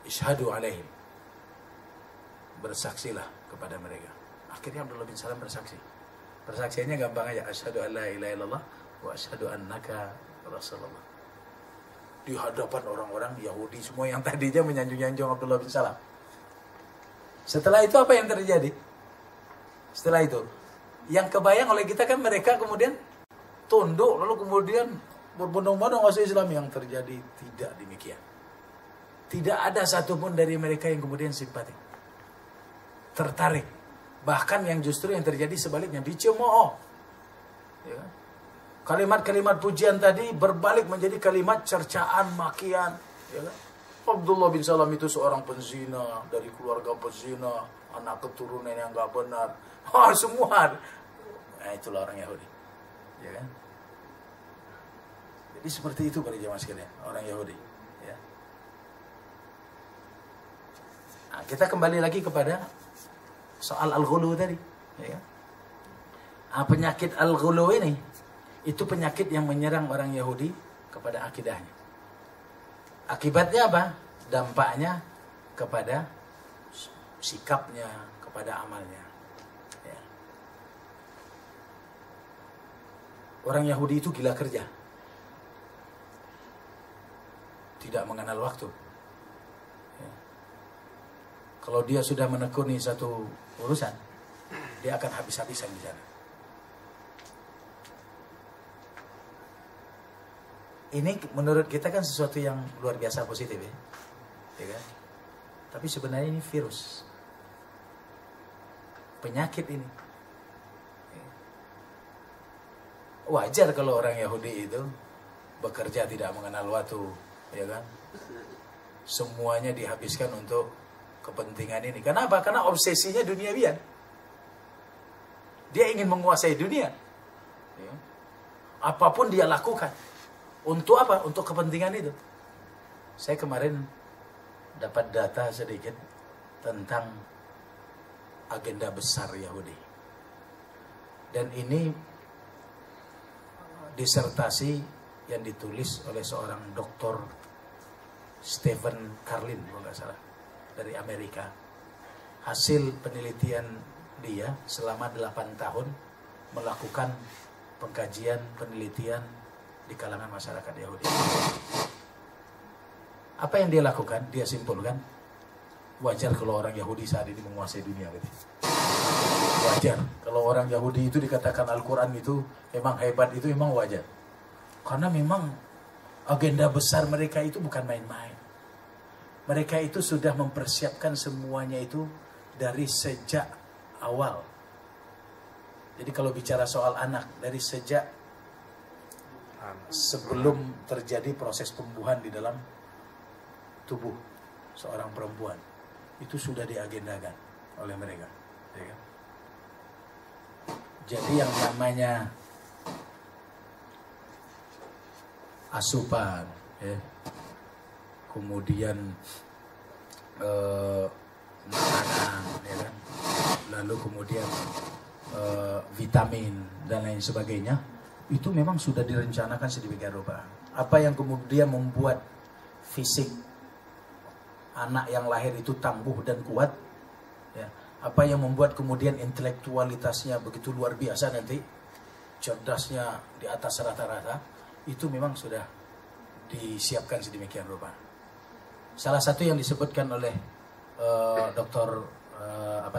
Ishadu alaihim. Bersaksilah kepada mereka. Akhirnya Abdullah bin Salam bersaksi. Persaksiannya gampang aja. Asyhadu an la ilaha illallah wa asyhadu annaka Rasulullah. Di hadapan orang-orang Yahudi semua yang tadinya menyanjung-nyanjung Abdullah bin Salam. Setelah itu apa yang terjadi? Setelah itu, yang kebayang oleh kita kan mereka kemudian tunduk, lalu kemudian berbondong-bondong masuk Islam. Yang terjadi tidak demikian. Tidak ada satupun dari mereka yang kemudian simpati, tertarik. Bahkan yang justru yang terjadi sebaliknya, dicemooh. Ya. Kalimat-kalimat pujian tadi berbalik menjadi kalimat cercaan, makian. Ya. Abdullah bin Salam itu seorang penzina, dari keluarga penzina, anak keturunan yang gak benar. Semua. Nah, itulah orang Yahudi. Ya kan? Jadi seperti itu para jemaah sekalian, orang Yahudi. Ya. Nah, kita kembali lagi kepada soal al-ghulu tadi. Ya. Nah, penyakit al-ghulu ini, itu penyakit yang menyerang orang Yahudi kepada akidahnya. Akibatnya apa? Dampaknya kepada sikapnya, kepada amalnya. Ya. Orang Yahudi itu gila kerja. Tidak mengenal waktu. Ya. Kalau dia sudah menekuni satu urusan, dia akan habis-habisan di sana. Ini menurut kita kan sesuatu yang luar biasa positif ya. Ya kan? Tapi sebenarnya ini virus. Penyakit ini. Wajar kalau orang Yahudi itu bekerja tidak mengenal waktu, ya kan? Semuanya dihabiskan untuk kepentingan ini. Kenapa? Karena obsesinya duniawian. Dia ingin menguasai dunia. Ya. Apapun dia lakukan. Untuk apa? Untuk kepentingan itu. Saya kemarin dapat data sedikit tentang agenda besar Yahudi. Dan ini disertasi yang ditulis oleh seorang doktor Stephen Carlin, kalau nggak salah, dari Amerika. Hasil penelitian dia selama 8 tahun melakukan pengkajian, penelitian di kalangan masyarakat Yahudi. Apa yang dia lakukan? Dia simpulkan, wajar kalau orang Yahudi saat ini menguasai dunia. Gitu. Wajar. Kalau orang Yahudi itu dikatakan Al-Quran itu memang hebat, itu memang wajar. Karena memang agenda besar mereka itu bukan main-main. Mereka itu sudah mempersiapkan semuanya itu dari sejak awal. Jadi kalau bicara soal anak, dari sejak sebelum terjadi proses pembuahan di dalam tubuh seorang perempuan, itu sudah diagendakan oleh mereka. Ya. Jadi yang namanya asupan, ya, kemudian makanan, ya kan, lalu kemudian vitamin dan lain sebagainya, itu memang sudah direncanakan sedemikian rupa. Apa yang kemudian membuat fisik anak yang lahir itu tangguh dan kuat, ya, Apa yang membuat kemudian intelektualitasnya begitu luar biasa nanti, cerdasnya di atas rata-rata, itu memang sudah disiapkan sedemikian rupa. Salah satu yang disebutkan oleh Dr.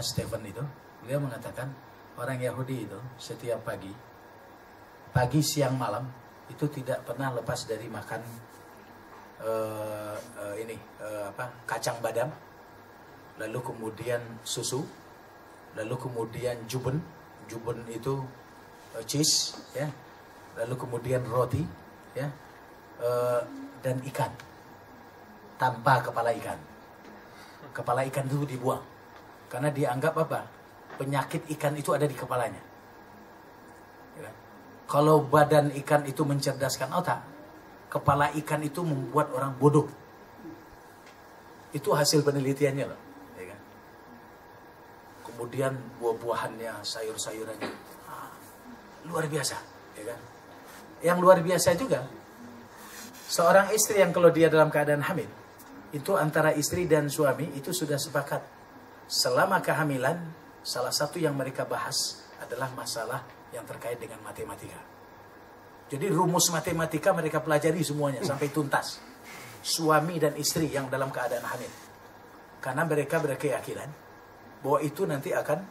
Stephen itu, beliau mengatakan orang Yahudi itu setiap pagi, siang, malam itu tidak pernah lepas dari makan kacang badam, lalu kemudian susu, lalu kemudian jubun itu cheese, ya, lalu kemudian roti, ya, dan ikan tanpa kepala ikan. Kepala ikan itu dibuang karena dianggap apa? Penyakit ikan itu ada di kepalanya. Ya. Kalau badan ikan itu mencerdaskan otak, kepala ikan itu membuat orang bodoh. Itu hasil penelitiannya loh. Ya kan? Kemudian buah-buahannya, sayur-sayurannya, luar biasa. Ya kan? Yang luar biasa juga, seorang istri yang kalau dia dalam keadaan hamil, itu antara istri dan suami itu sudah sepakat. Selama kehamilan, salah satu yang mereka bahas adalah masalah yang terkait dengan matematika. Jadi rumus matematika mereka pelajari semuanya sampai tuntas. Suami dan istri yang dalam keadaan hamil. Karena mereka berkeyakinan bahwa itu nanti akan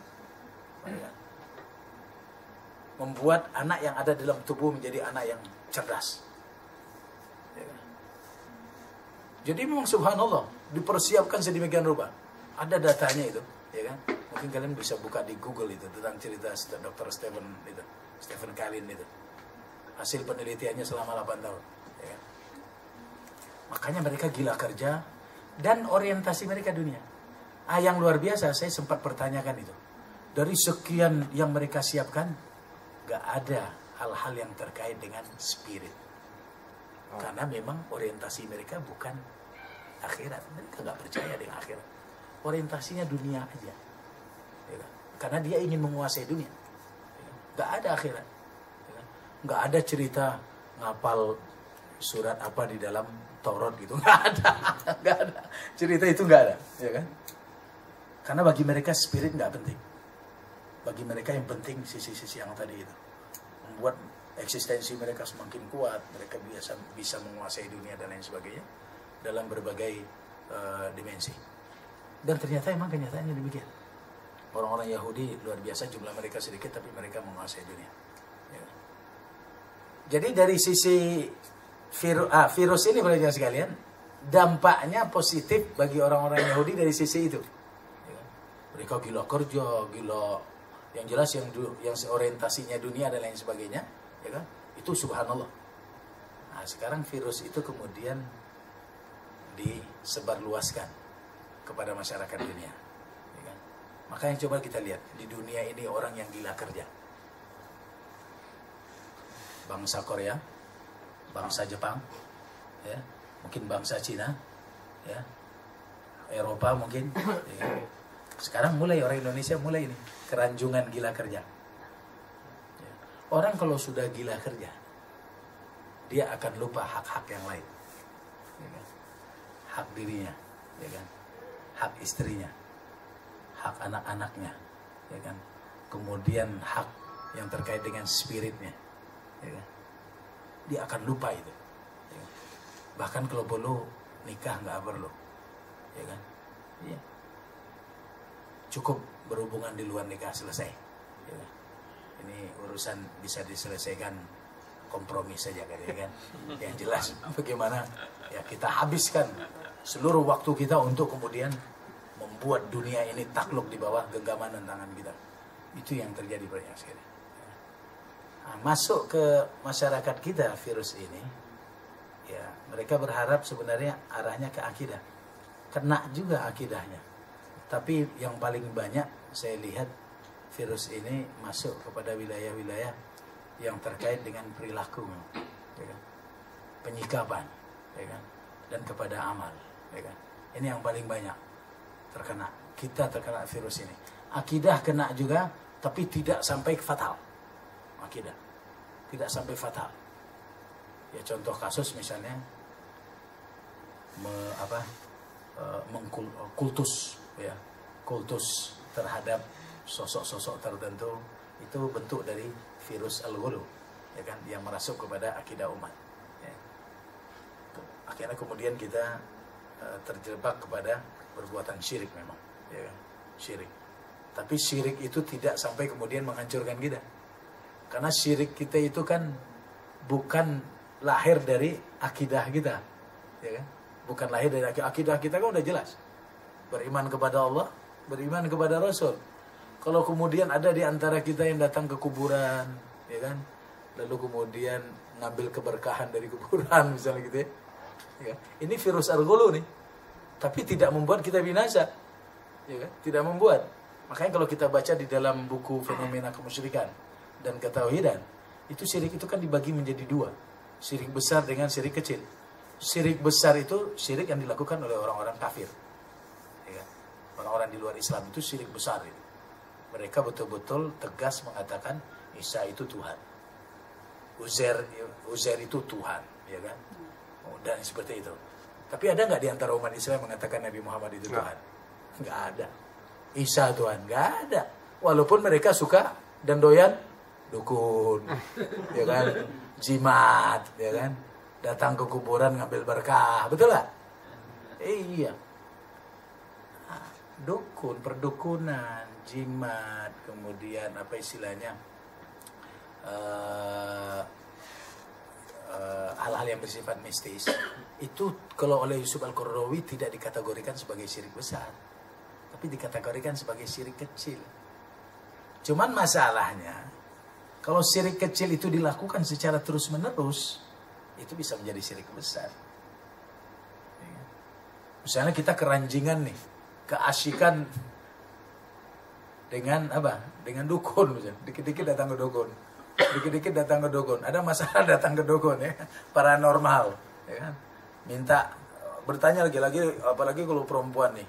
membuat anak yang ada dalam tubuh menjadi anak yang cerdas. Jadi memang subhanallah dipersiapkan sedemikian rupa. Ada datanya itu, ya kan? Mungkin kalian bisa buka di Google itu tentang cerita Dr. Stephen Kalin itu. Hasil penelitiannya selama 8 tahun, ya kan? Makanya mereka gila kerja dan orientasi mereka dunia. Yang luar biasa, saya sempat pertanyakan itu. Dari sekian yang mereka siapkan, gak ada hal-hal yang terkait dengan spirit. Karena memang orientasi mereka bukan akhirat. Mereka gak percaya dengan akhirat. Orientasinya dunia aja. Ya, karena dia ingin menguasai dunia. Ya, gak ada akhirat. Ya, gak ada cerita ngapal surat apa di dalam Taurat gitu. Gak ada. Gak ada. Cerita itu gak ada. Ya kan? Karena bagi mereka spirit gak penting. Bagi mereka yang penting sisi-sisi yang tadi itu. Membuat eksistensi mereka semakin kuat, mereka bisa menguasai dunia dan lain sebagainya dalam berbagai dimensi. Dan ternyata emang kenyataannya demikian. Orang-orang Yahudi luar biasa, jumlah mereka sedikit tapi mereka menguasai dunia. Ya. Jadi dari sisi virus ini, para sekalian, dampaknya positif bagi orang-orang Yahudi dari sisi itu. Ya. Mereka gila kerja, gila, yang jelas yang orientasinya dunia dan lain sebagainya. Ya kan? Itu subhanallah. Nah, sekarang virus itu kemudian disebarluaskan kepada masyarakat dunia. Ya kan? Makanya coba kita lihat di dunia ini orang yang gila kerja. Bangsa Korea, bangsa Jepang, ya, mungkin bangsa Cina, ya, Eropa mungkin. Ya. Sekarang mulai orang Indonesia mulai ini keranjungan gila kerja. Orang kalau sudah gila kerja, dia akan lupa hak-hak yang lain, ya kan? Hak dirinya, ya kan? Hak istrinya, hak anak-anaknya, ya kan? Kemudian hak yang terkait dengan spiritnya, ya kan? Dia akan lupa itu. Ya kan? Bahkan kalau perlu nikah nggak perlu, ya kan? Ya. Cukup berhubungan di luar nikah selesai. Ya kan? Ini urusan bisa diselesaikan kompromi saja kan. Yang jelas bagaimana ya kita habiskan seluruh waktu kita untuk kemudian membuat dunia ini takluk di bawah genggaman tangan kita. Itu yang terjadi banyak sekali. Nah, masuk ke masyarakat kita virus ini, ya mereka berharap sebenarnya arahnya ke akidah. Kena juga akidahnya. Tapi yang paling banyak saya lihat virus ini masuk kepada wilayah-wilayah yang terkait dengan perilaku, ya kan? Penyikapan, ya kan? Dan kepada amal, ya kan? Ini yang paling banyak terkena. Kita terkena virus ini. Akidah kena juga, tapi tidak sampai fatal. Akidah tidak sampai fatal. Ya contoh kasus misalnya kultus, ya kultus terhadap sosok-sosok tertentu, itu bentuk dari virus al-ghulu, ya kan, yang merasuk kepada akidah umat. Ya. Akhirnya kemudian kita terjebak kepada perbuatan syirik memang, ya kan? Syirik. Tapi syirik itu tidak sampai kemudian menghancurkan kita, karena syirik kita itu kan bukan lahir dari akidah kita, ya kan? Bukan lahir dari akidah kita kan udah jelas, beriman kepada Allah, beriman kepada Rasul. Kalau kemudian ada di antara kita yang datang ke kuburan, ya kan, lalu kemudian ngambil keberkahan dari kuburan misalnya gitu ya, ya, ini virus al-ghulu nih, tapi tidak membuat kita binasa, ya kan? Tidak membuat. Makanya kalau kita baca di dalam buku Fenomena Kemusyrikan dan Ketauhidan, itu syirik itu kan dibagi menjadi dua, syirik besar dengan syirik kecil. Syirik besar itu syirik yang dilakukan oleh orang-orang kafir, ya kan? Orang-orang di luar Islam itu syirik besar itu. Mereka betul-betul tegas mengatakan Isa itu Tuhan, Uzair itu Tuhan, ya kan? Dan seperti itu. Tapi ada nggak di antara umat Islam mengatakan Nabi Muhammad itu Tuhan? Nggak ada. Isa Tuhan, nggak ada. Walaupun mereka suka dan doyan dukun, ya kan, jimat, ya kan, datang ke kuburan ngambil berkah, betul nggak? Iya. Dukun, perdukunan, jimat, kemudian apa istilahnya, hal-hal yang bersifat mistis, itu kalau oleh Yusuf Al-Qaradawi tidak dikategorikan sebagai syirik besar, tapi dikategorikan sebagai syirik kecil. Cuman masalahnya, kalau syirik kecil itu dilakukan secara terus-menerus, itu bisa menjadi syirik besar. Misalnya kita keranjingan nih, keasikan dengan apa? Dengan dukun misalnya. Dikit-dikit datang ke dukun. Dikit-dikit datang ke dukun. Ada masalah datang ke dukun ya. Paranormal, ya kan? Minta bertanya lagi apalagi kalau perempuan nih.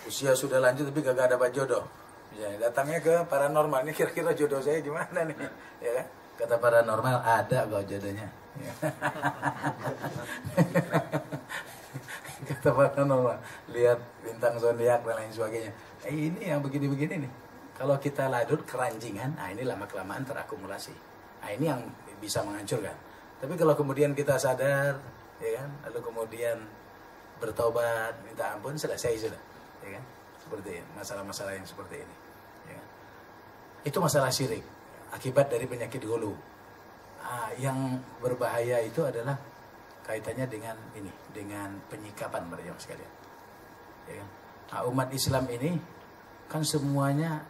Usia sudah lanjut tapi kagak dapat jodoh. Misalnya datangnya ke paranormal, ini kira-kira jodoh saya gimana nih? Ya kan? Kata paranormal, ada kok jodohnya. Ya. Kata paranormal, lihat bintang zodiak dan lain sebagainya. Ini yang begini-begini nih. Kalau kita ladut keranjingan, nah ini lama-kelamaan terakumulasi. Nah ini yang bisa menghancurkan. Tapi kalau kemudian kita sadar, ya kan, lalu kemudian bertobat, minta ampun, selesai sudah, ya kan? Seperti ini, masalah-masalah yang seperti ini. Ya. Itu masalah syirik, akibat dari penyakit hulu. Nah, yang berbahaya itu adalah kaitannya dengan ini, dengan penyikapan berjamaah sekalian. Ya. Nah, umat Islam ini kan semuanya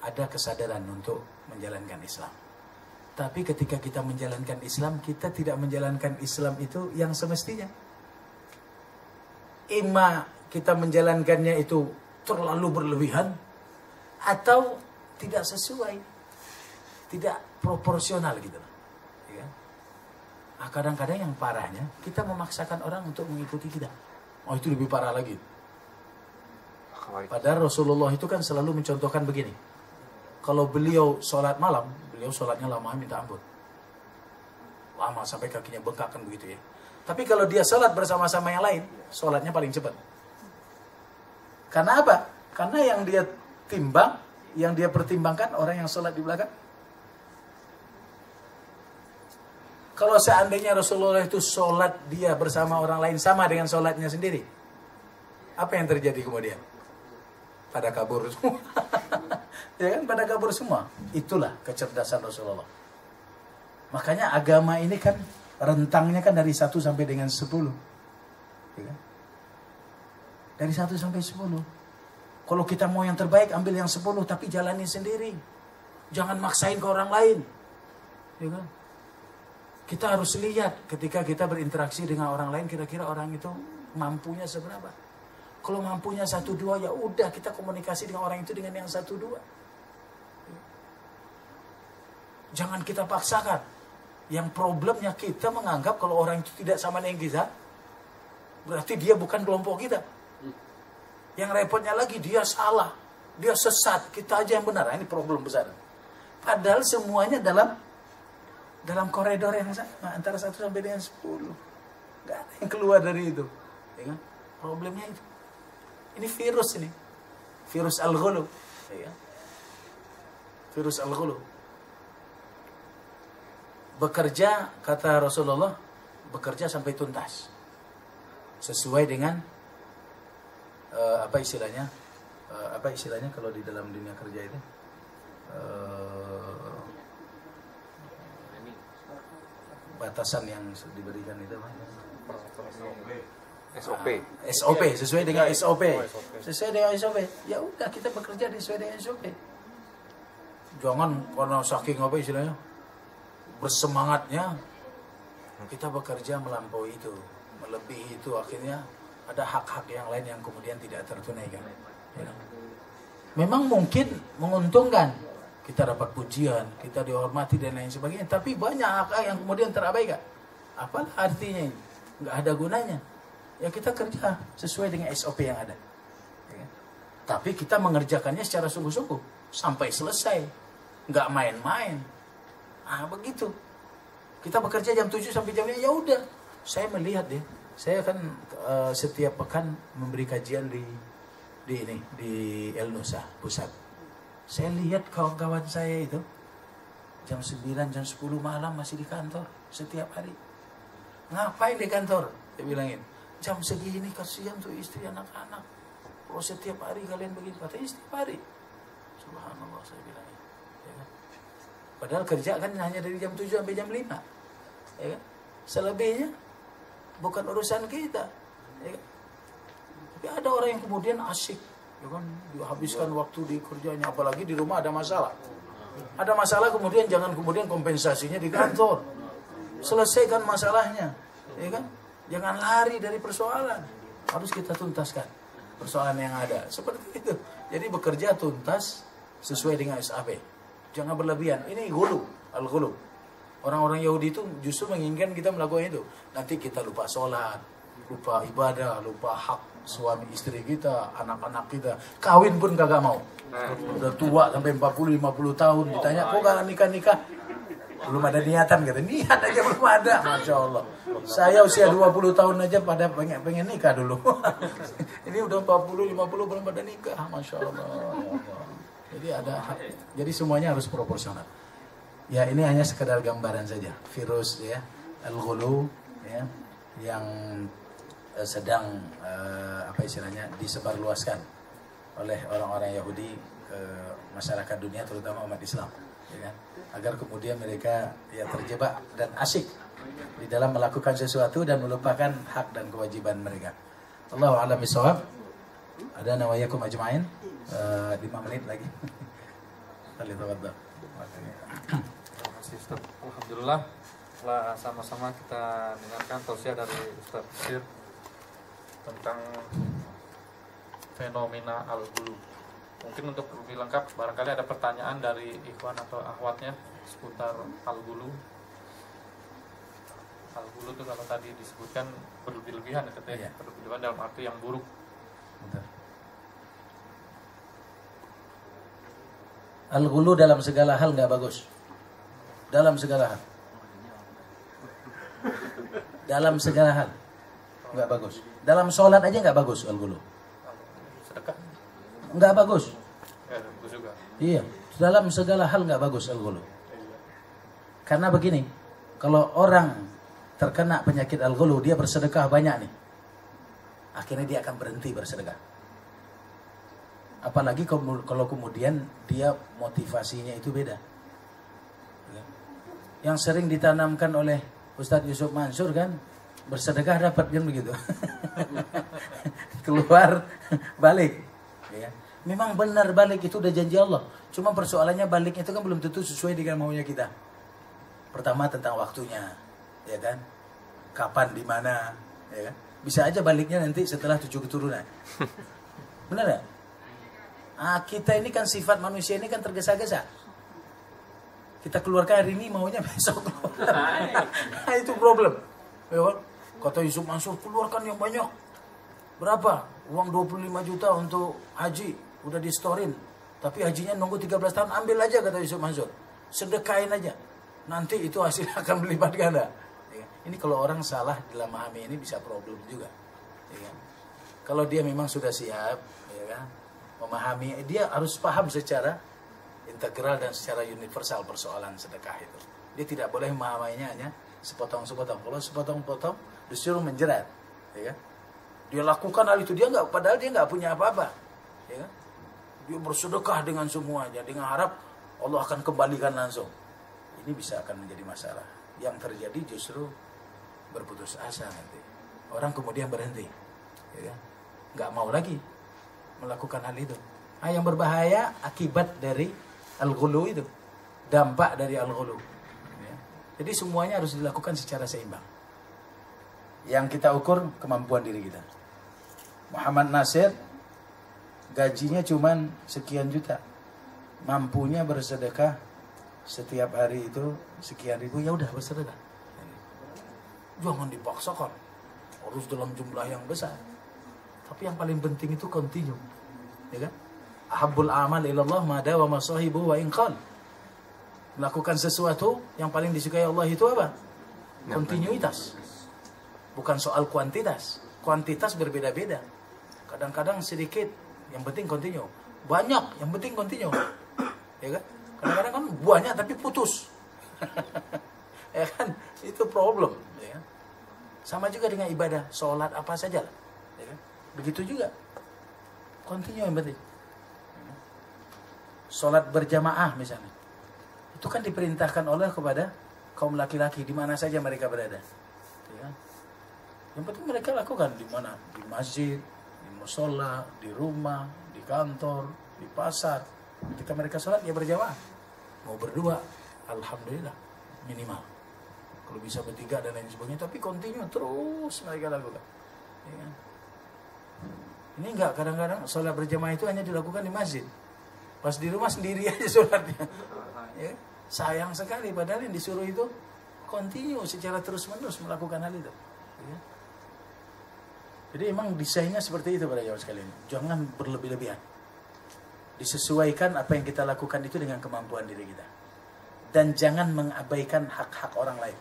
ada kesadaran untuk menjalankan Islam. Tapi ketika kita menjalankan Islam, kita tidak menjalankan Islam itu yang semestinya. Ima kita menjalankannya itu terlalu berlebihan, atau tidak sesuai, tidak proporsional gitu. Ya. Nah, kadang-kadang yang parahnya, kita memaksakan orang untuk mengikuti kita. Oh, itu lebih parah lagi. Padahal Rasulullah itu kan selalu mencontohkan begini. Kalau beliau sholat malam, beliau sholatnya lama minta ampun. Lama sampai kakinya bengkak kan begitu ya. Tapi kalau dia sholat bersama-sama yang lain, sholatnya paling cepat. Karena apa? Karena yang dia timbang, yang dia pertimbangkan orang yang sholat di belakang. Kalau seandainya Rasulullah itu sholat dia bersama orang lain sama dengan sholatnya sendiri, apa yang terjadi kemudian? Pada kabur semua. Ya kan, pada kabur semua. Itulah kecerdasan Rasulullah. Makanya agama ini kan rentangnya kan dari 1 sampai dengan 10. Ya kan? Dari 1 sampai 10. Kalau kita mau yang terbaik, ambil yang 10, tapi jalani sendiri. Jangan maksain ke orang lain. Ya kan? Kita harus lihat ketika kita berinteraksi dengan orang lain, kira-kira orang itu mampunya seberapa. Kalau mampunya 1-2, ya udah kita komunikasi dengan orang itu dengan yang 1-2. Jangan kita paksakan. Yang problemnya kita menganggap kalau orang itu tidak sama dengan kita, berarti dia bukan kelompok kita. Yang repotnya lagi dia salah, dia sesat, kita aja yang benar. Ini problem besar. Padahal semuanya dalam koridor yang sama, antara 1 sampai dengan 10. Gak ada yang keluar dari itu. Ya kan? Problemnya itu. Ini virus ini. Virus al-ghulu. Ya. Virus al-ghulu. Bekerja, kata Rasulullah, bekerja sampai tuntas. Sesuai dengan apa istilahnya kalau di dalam dunia kerja itu? Batasan yang diberikan itu apa? SOP sesuai dengan SOP. Sesuai dengan SOP. Ya udah, kita bekerja sesuai dengan SOP. Jangan karena saking apa istilahnya bersemangatnya kita bekerja melampaui itu, melebihi itu, akhirnya ada hak-hak yang lain yang kemudian tidak tertunaikan. Ya. Memang mungkin menguntungkan, kita dapat pujian, kita dihormati dan lain sebagainya, tapi banyak hak yang kemudian terabaikan. Apalah artinya ini? Nggak ada gunanya. Ya kita kerja sesuai dengan SOP yang ada. Ya. Tapi kita mengerjakannya secara sungguh-sungguh sampai selesai, nggak main-main. Ah begitu. Kita bekerja jam 7 sampai jam 5, ya udah. Saya melihat deh. Saya kan setiap pekan memberi kajian di El Nusa pusat. Saya lihat kawan-kawan saya itu jam 9, jam 10 malam masih di kantor setiap hari. Ngapain di kantor? Saya bilangin, jam segini kasihan tuh istri anak-anak. Kalau setiap hari kalian begini, katanya setiap hari. Subhanallah, saya bilangin. Ya kan? Padahal kerja kan hanya dari jam 7 sampai jam 5. Ya kan? Selebihnya bukan urusan kita. Ya kan? Tapi ada orang yang kemudian asyik, ya kan, dihabiskan waktu di kerjanya, apalagi di rumah ada masalah. Ada masalah kemudian jangan kemudian kompensasinya di kantor. Selesaikan masalahnya, ya kan? Jangan lari dari persoalan. Harus kita tuntaskan persoalan yang ada. Seperti itu. Jadi bekerja tuntas sesuai dengan SAP. Jangan berlebihan. Ini ghulu, al-ghulu. Orang-orang Yahudi itu justru menginginkan kita melakukan itu. Nanti kita lupa sholat, lupa ibadah, lupa hak suami istri kita, anak-anak kita. Kawin pun kagak mau. Udah tua sampai 40-50 tahun. Ditanya, kok gak nikah-nikah? Belum ada niatan, kata. Niat aja belum ada. Masya Allah. Saya usia 20 tahun aja pada pengen nikah dulu. Ini udah 40-50 belum pada nikah. Masya Allah. Jadi semuanya harus proporsional. Ya ini hanya sekedar gambaran saja. Virus ya, al-ghulu ya, yang sedang apa istilahnya disebarluaskan oleh orang-orang Yahudi ke masyarakat dunia, terutama umat Islam, ya kan? Agar kemudian mereka ya terjebak dan asyik di dalam melakukan sesuatu dan melupakan hak dan kewajiban mereka. Allahu a'lam bishawab. Ada nawayakum ajma'in. 5 menit lagi. Alhamdulillah, telah sama-sama kita dengarkan tausiah dari Ustaz Sir tentang fenomena al-ghulu. Mungkin untuk lebih lengkap, barangkali ada pertanyaan dari ikhwan atau akhwatnya seputar al-ghulu. Al-ghulu itu kalau tadi disebutkan berlebih-lebihan, katanya berlebih-lebihan dalam arti yang buruk. Al-ghulu dalam segala hal nggak bagus. Dalam segala hal. Dalam segala hal nggak bagus. Dalam sholat aja nggak bagus al-ghulu. Sedekah nggak bagus. Bagus juga. Iya, dalam segala hal nggak bagus al-ghulu. Karena begini, kalau orang terkena penyakit al-ghulu, dia bersedekah banyak nih, akhirnya dia akan berhenti bersedekah. Apalagi kalau kemudian dia motivasinya itu beda. Yang sering ditanamkan oleh Ustadz Yusuf Mansur kan, bersedekah dapat kan begitu. Keluar balik. Ya. Memang benar balik itu udah janji Allah. Cuma persoalannya balik itu kan belum tentu sesuai dengan maunya kita. Pertama tentang waktunya, ya kan? Kapan, di mana, ya kan? Bisa aja baliknya nanti setelah 7 keturunan. Benar ya? Kita ini kan sifat manusia ini kan tergesa-gesa. Kita keluarkan hari ini maunya besok. Nah, itu problem. Ya kan? Kata Yusuf Mansur, keluarkan yang banyak. Berapa? Uang 25 juta untuk haji. Udah di-storin. Tapi hajinya nunggu 13 tahun. Ambil aja, kata Yusuf Mansur. Sedekahin aja. Nanti itu hasil akan berlipat ganda. Ya. Ini kalau orang salah dalam memahami ini bisa problem juga. Ya. Kalau dia memang sudah siap, ya kan? memahami, dia harus paham secara integral dan secara universal persoalan sedekah itu. Dia tidak boleh memahaminya hanya sepotong-sepotong. Kalau sepotong-potong disuruh menjerat, ya kan? Dia lakukan hal itu, padahal dia nggak punya apa-apa, ya kan? Dia bersedekah dengan semuanya dengan harap Allah akan kembalikan langsung. Ini bisa akan menjadi masalah. Yang terjadi justru berputus asa nanti. Orang kemudian berhenti, ya kan? Nggak mau lagi melakukan hal itu. Nah, yang berbahaya akibat dari al-ghulu itu, dampak dari al-ghulu. Ya. Jadi semuanya harus dilakukan secara seimbang. Yang kita ukur kemampuan diri kita. Muhammad Nasir gajinya cuman sekian juta, mampunya bersedekah setiap hari itu sekian ribu, ya udah bersedekah. Jangan dipaksakan harus dalam jumlah yang besar. Tapi yang paling penting itu continue, ya kan? Ahabbul amal ilallah ma dawa masahibu wa inqal. Melakukan sesuatu yang paling disukai Allah itu apa? Kontinuitas. Bukan soal kuantitas. Kuantitas berbeda-beda. Kadang-kadang sedikit, yang penting continue. Banyak, yang penting continue. Ya kan? Kadang-kadang kan banyak tapi putus. Ya kan? Itu problem, ya kan? Sama juga dengan ibadah, sholat apa saja lah. Ya kan? Begitu juga. Continue yang penting. Sholat berjamaah misalnya. Itu kan diperintahkan Allah kepada kaum laki-laki di mana saja mereka berada. Ya kan? Yang penting mereka lakukan di mana? Di masjid, di musola, di rumah, di kantor, di pasar. Ketika mereka sholat ya berjamaah. Mau berdua, alhamdulillah minimal. Kalau bisa bertiga dan lain sebagainya, tapi continue terus mereka lakukan. Ya kan? Ini enggak, kadang-kadang sholat berjamaah itu hanya dilakukan di masjid. Pas di rumah sendiri aja sholatnya. Ya, sayang sekali, padahal yang disuruh itu continue secara terus-menerus melakukan hal itu. Ya. Jadi emang desainnya seperti itu para jamaah sekalian. Jangan berlebih-lebihan. Disesuaikan apa yang kita lakukan itu dengan kemampuan diri kita. Dan jangan mengabaikan hak-hak orang lain.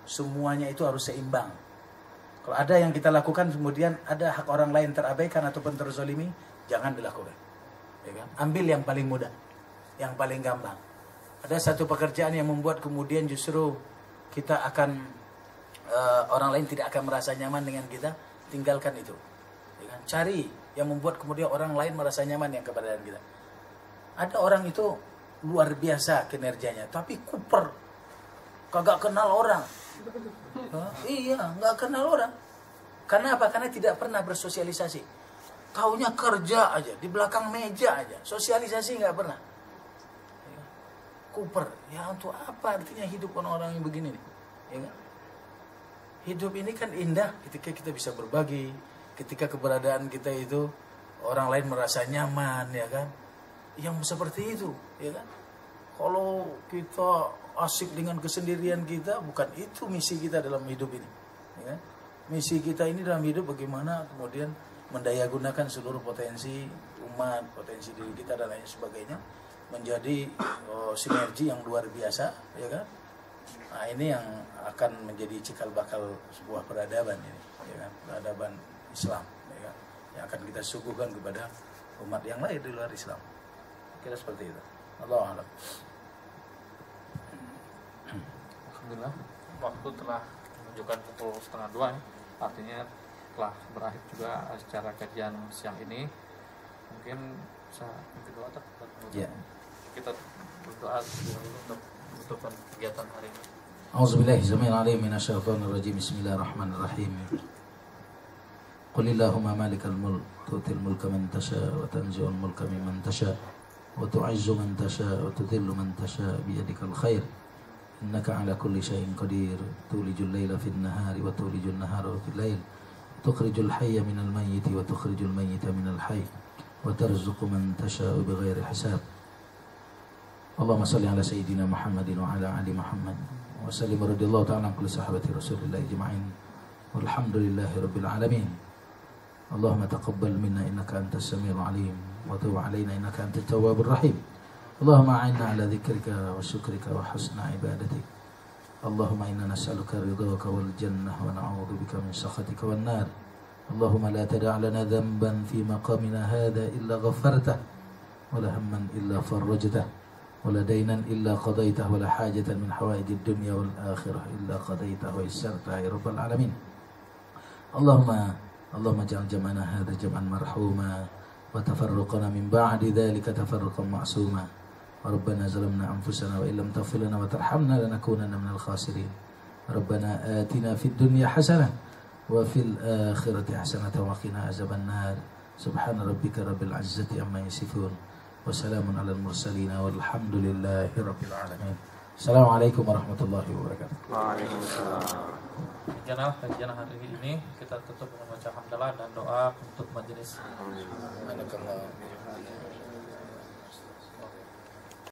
Semuanya itu harus seimbang. Kalau ada yang kita lakukan kemudian ada hak orang lain terabaikan ataupun terzolimi, jangan dilakukan. Ya kan? Ambil yang paling mudah, yang paling gampang. Ada satu pekerjaan yang membuat kemudian justru kita akan orang lain tidak akan merasa nyaman dengan kita, tinggalkan itu. Ya kan? Cari yang membuat kemudian orang lain merasa nyaman yang keberadaan kita. Ada orang itu luar biasa kinerjanya, tapi kuper, kagak kenal orang. Iya, nggak kenal orang. Karena apa? Karena tidak pernah bersosialisasi. Kaunya kerja aja, di belakang meja aja, sosialisasi nggak pernah. Kuper, ya untuk apa artinya hidup orang-orang yang begini nih? Ya kan? Hidup ini kan indah ketika kita bisa berbagi, ketika keberadaan kita itu orang lain merasa nyaman, ya kan? Yang seperti itu, ya kan? Kalau kita asik dengan kesendirian kita, bukan itu misi kita dalam hidup ini. Ya kan? Misi kita ini dalam hidup bagaimana kemudian mendayagunakan seluruh potensi umat, potensi diri kita dan lain sebagainya menjadi sinergi yang luar biasa, ya kan? Nah, ini yang akan menjadi cikal bakal sebuah peradaban ini, ya kan? Peradaban Islam, ya kan? Yang akan kita suguhkan kepada umat yang lain di luar Islam. Kira seperti itu. Allahu a'lam. Alhamdulillah, waktu telah menunjukkan pukul 1:30 ya. Artinya telah berakhir juga secara kajian siang ini. Mungkin bisa berdoa Ya. Kita berdoa untuk menutupkan kegiatan hari ini. A'udzubillahi samil alim minasyaitonir rajim. Bismillahirrahmanirrahim. Qulillahumma malikal mulk tu'til mulka man tasha wa tanzi'ul mulka mimman tasha wa tu'izzu man tasha wa tudhillu man tasha biyadikal khair. Innaka ala kulli syai'in qadir. Tulijul laila fin nahari wa tulijul nahara fil lail. Tukhrijul hayya minal mayyiti wa tukhrijul mayyita minal hayy. Wa tarzuqu man tasha'u bighairi hisab. Allahumma salli ala sayyidina Muhammadin wa ala ali Muhammad. Wa sallim radhiyallahu ta'ala an kulli sahabati Rasulillah ajma'in. Walhamdulillahi rabbil alamin. Allahumma taqabbal minna innaka antas samiul alim wa tub alaina innaka antat tawwabur rahim. Allahumma a'inna ala dzikrika wa syukrika wa husna ibadatik. Allahumma inna nas'aluka ridhaka wal jannah wa na'udzubika min sakhatika wan nar. اللهم لا تدع لنا ذنبا في مقامنا هذا إلا غفرته ولا هما إلا فرجته ولا دينا إلا قضيته ولا حاجة من حوائج الدنيا والآخرة إلا قضيته ويسرتها يا رب العالمين. اللهم اجعل جمعنا هذا جمعا مرحوما وتفرقنا من بعد ذلك تفرقا معصوما. ربنا ظلمنا أنفسنا وإن لم تغفر لنا وترحمنا لنكونن من الخاسرين. ربنا آتنا في الدنيا حسنة وفي الآخرة حسنة وقنا عذاب النار. سبحان ربك رب العزة عما يصفون وسلام على المرسلين والحمد لله رب العالمين. Assalamualaikum warahmatullahi wabarakatuh. Waalaikumsalam. Kajian hari ini kita tutup dengan membaca hamdalah dan doa untuk majelis. Alhamdulillah.